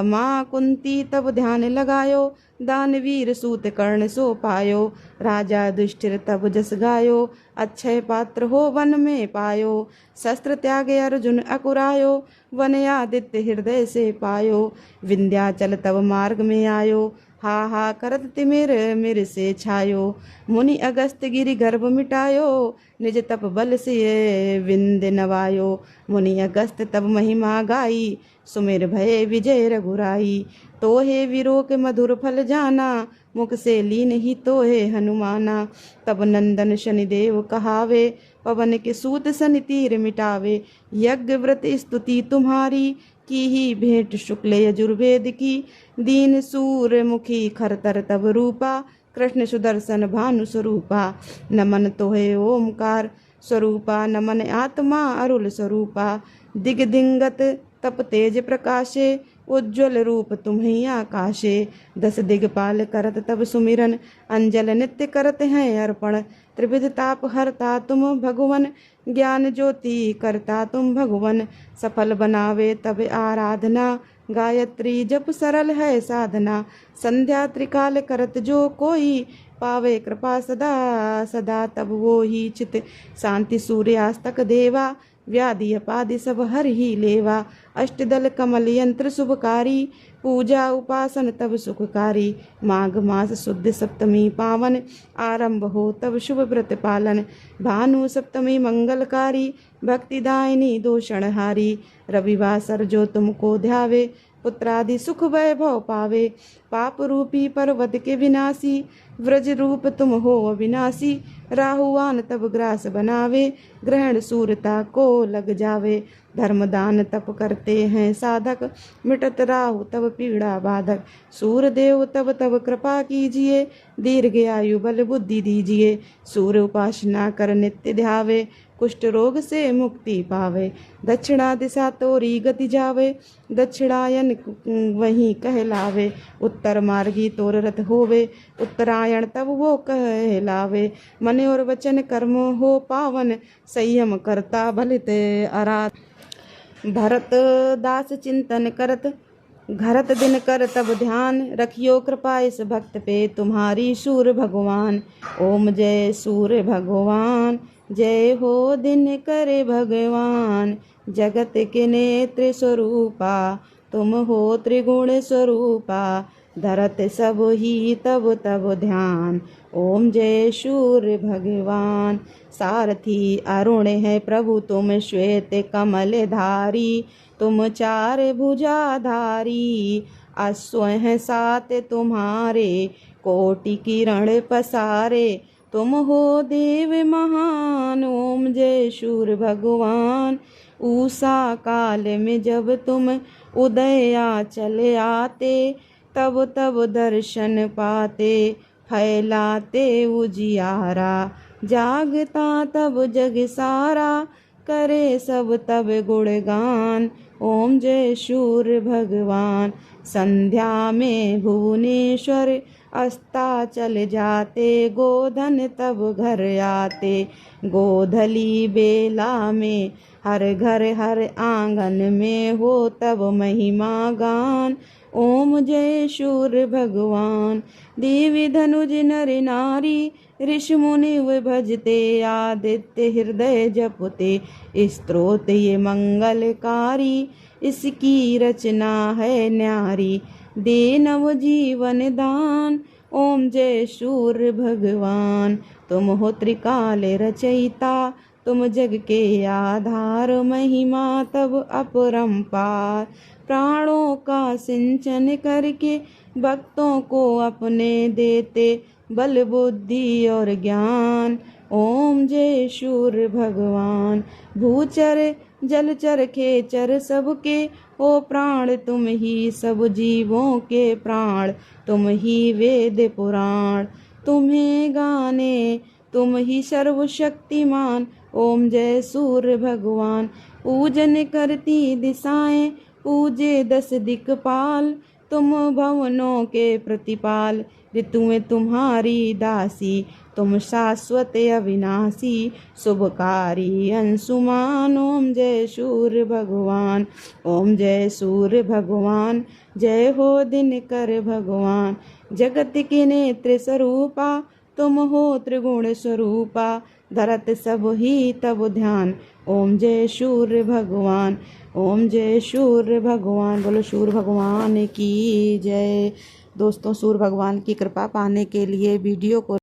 माँ कुंती तब ध्यान लगायो, दानवीर सूत कर्ण सो पायो। राजा दुष्टिर तब जस गायो, अक्षय पात्र हो वन में पायो। शस्त्र त्यागे अर्जुन अकुरायो, वन आदित्य हृदय से पायो। विंध्याचल तब मार्ग में आयो, हा करत तिमिर मिर से छायो। मुनि अगस्त गिरि गर्भ मिटायो, निज तप बल से विंध्य नवायो। मुनि अगस्त तब महिमा गाई, सुमिर भय विजय रघुराई। तोहे विरोक मधुर फल जाना, मुख से लीन ही तोहे हनुमाना। तब नंदन शनिदेव कहावे, पवन के सूत सन तीर मिटावे। यज्ञ व्रत स्तुति तुम्हारी, की ही भेंट शुक्ल यजुर्वेद की। दीन सूर्य मुखी खरतर तब रूपा, कृष्ण सुदर्शन भानु स्वरूपा। नमन तोहे ओमकार स्वरूपा, नमन आत्मा अरुल स्वरूपा। दिगदिंगत तप तेज प्रकाशे, उज्ज्वल रूप तुम्हें आकाशे। 10 दिगपाल करत तब सुमिरन, अंजल नित्य करत हैं अर्पण। त्रिविध ताप हरता तुम भगवन, ज्ञान ज्योति करता तुम भगवन। सफल बनावे तब आराधना, गायत्री जप सरल है साधना, संध्या त्रिकाल करत जो कोई, पावे कृपा सदा सदा तब वो ही चित, शांति सूर्यास्तक देवा, व्याधि अपाधि सब हर ही लेवा, अष्टदल कमल यंत्र शुभकारी, पूजा उपासन तब सुखकारी, माघ मास शुद्ध सप्तमी पावन, आरंभ हो तब शुभ व्रत पालन, भानु सप्तमी मंगलकारी, भक्तिदायिनी दोषणहारी, रविवासर जो तुमको ध्यावे, पुत्रादि सुख वैभव पावे, पाप रूपी पर्वत के विनाशी, व्रज रूप तुम हो अविनाशी, राहुआन तब ग्रास बनावे, ग्रहण सूरता को लग जावे, धर्मदान तप करते हैं साधक, मिटत राहु तब पीड़ा बाधक, सूर्यदेव तब तब कृपा कीजिए, दीर्घ आयु बल बुद्धि दीजिए, सूर्य उपासना कर नित्य ध्यावे, कुष्ठ रोग से मुक्ति पावे, दक्षिणा दिशा तोरी गति जावे, दक्षिणायन वहीं कहलावे, उत्तर मार्गी तोर रथ होवे, उत्तरायण तब वो कहलावे, मन और वचन कर्म हो पावन, संयम करता भलित आराध, भरत दास चिंतन करत घरत दिन कर तब ध्यान, रखियो कृपा इस भक्त पे तुम्हारी सूर्य भगवान, ओम जय सूर्य भगवान, जय हो दिन करे भगवान, जगत के नेत्र स्वरूपा, तुम हो त्रिगुण स्वरूपा, धरत सब ही तब तब ध्यान, ओम जय सूर्य भगवान, सारथी अरुण है प्रभु तुम श्वेत कमल धारी, तुम चार भुजाधारी, अश्व हैं सात तुम्हारे, कोटि किरण पसारे, तुम हो देव महान, ओम जय सूर्य भगवान, उषा काल में जब तुम उदया चले आते, तब तब दर्शन पाते, फैलाते उजियारा, जागता तब जग सारा, करे सब तब गुणगान, ओम जय सूर्य भगवान, संध्या में भुवनेश्वर अस्ता चल जाते, गोधन तब घर आते, गोधली बेला में हर घर हर आंगन में हो तब महिमा गान, ओम जय सूर्य भगवान, देवी धनुज नर नारी, ऋषि मुनि भजते, आदित्य हृदय जपते, स्तोत्र ये मंगलकारी, इसकी रचना है न्यारी, दे नव जीवन दान, ओम जय सूर्य भगवान, तुम हो त्रिकाल रचयिता, तुम जग के आधार, महिमा तब अपरंपार, प्राणों का सिंचन करके भक्तों को अपने देते, बल बुद्धि और ज्ञान, ओम जय सूर्य भगवान, भूचर जलचर खेचर सबके ओ प्राण, तुम ही सब जीवों के प्राण, तुम ही वेद पुराण, तुम्हें गाने तुम ही सर्वशक्तिमान, ओम जय सूर्य भगवान, पूजन करती दिशाएं, पूजे 10 दिक्पाल, तुम भवनों के प्रतिपाल, ऋतुएं तुम्हारी दासी, तुम शाश्वत अविनाशी, शुभकारी अंशुमान, ओम जय सूर्य भगवान, ओम जय सूर्य भगवान, जय हो दिनकर भगवान, जगत के नेत्र स्वरूपा, तुम हो त्रिगुण स्वरूपा, धरत सब ही तब ध्यान, ओम जय सूर्य भगवान, ओम जय सूर्य भगवान। बोलो सूर्य भगवान की जय। दोस्तों, सूर्य भगवान की कृपा पाने के लिए वीडियो को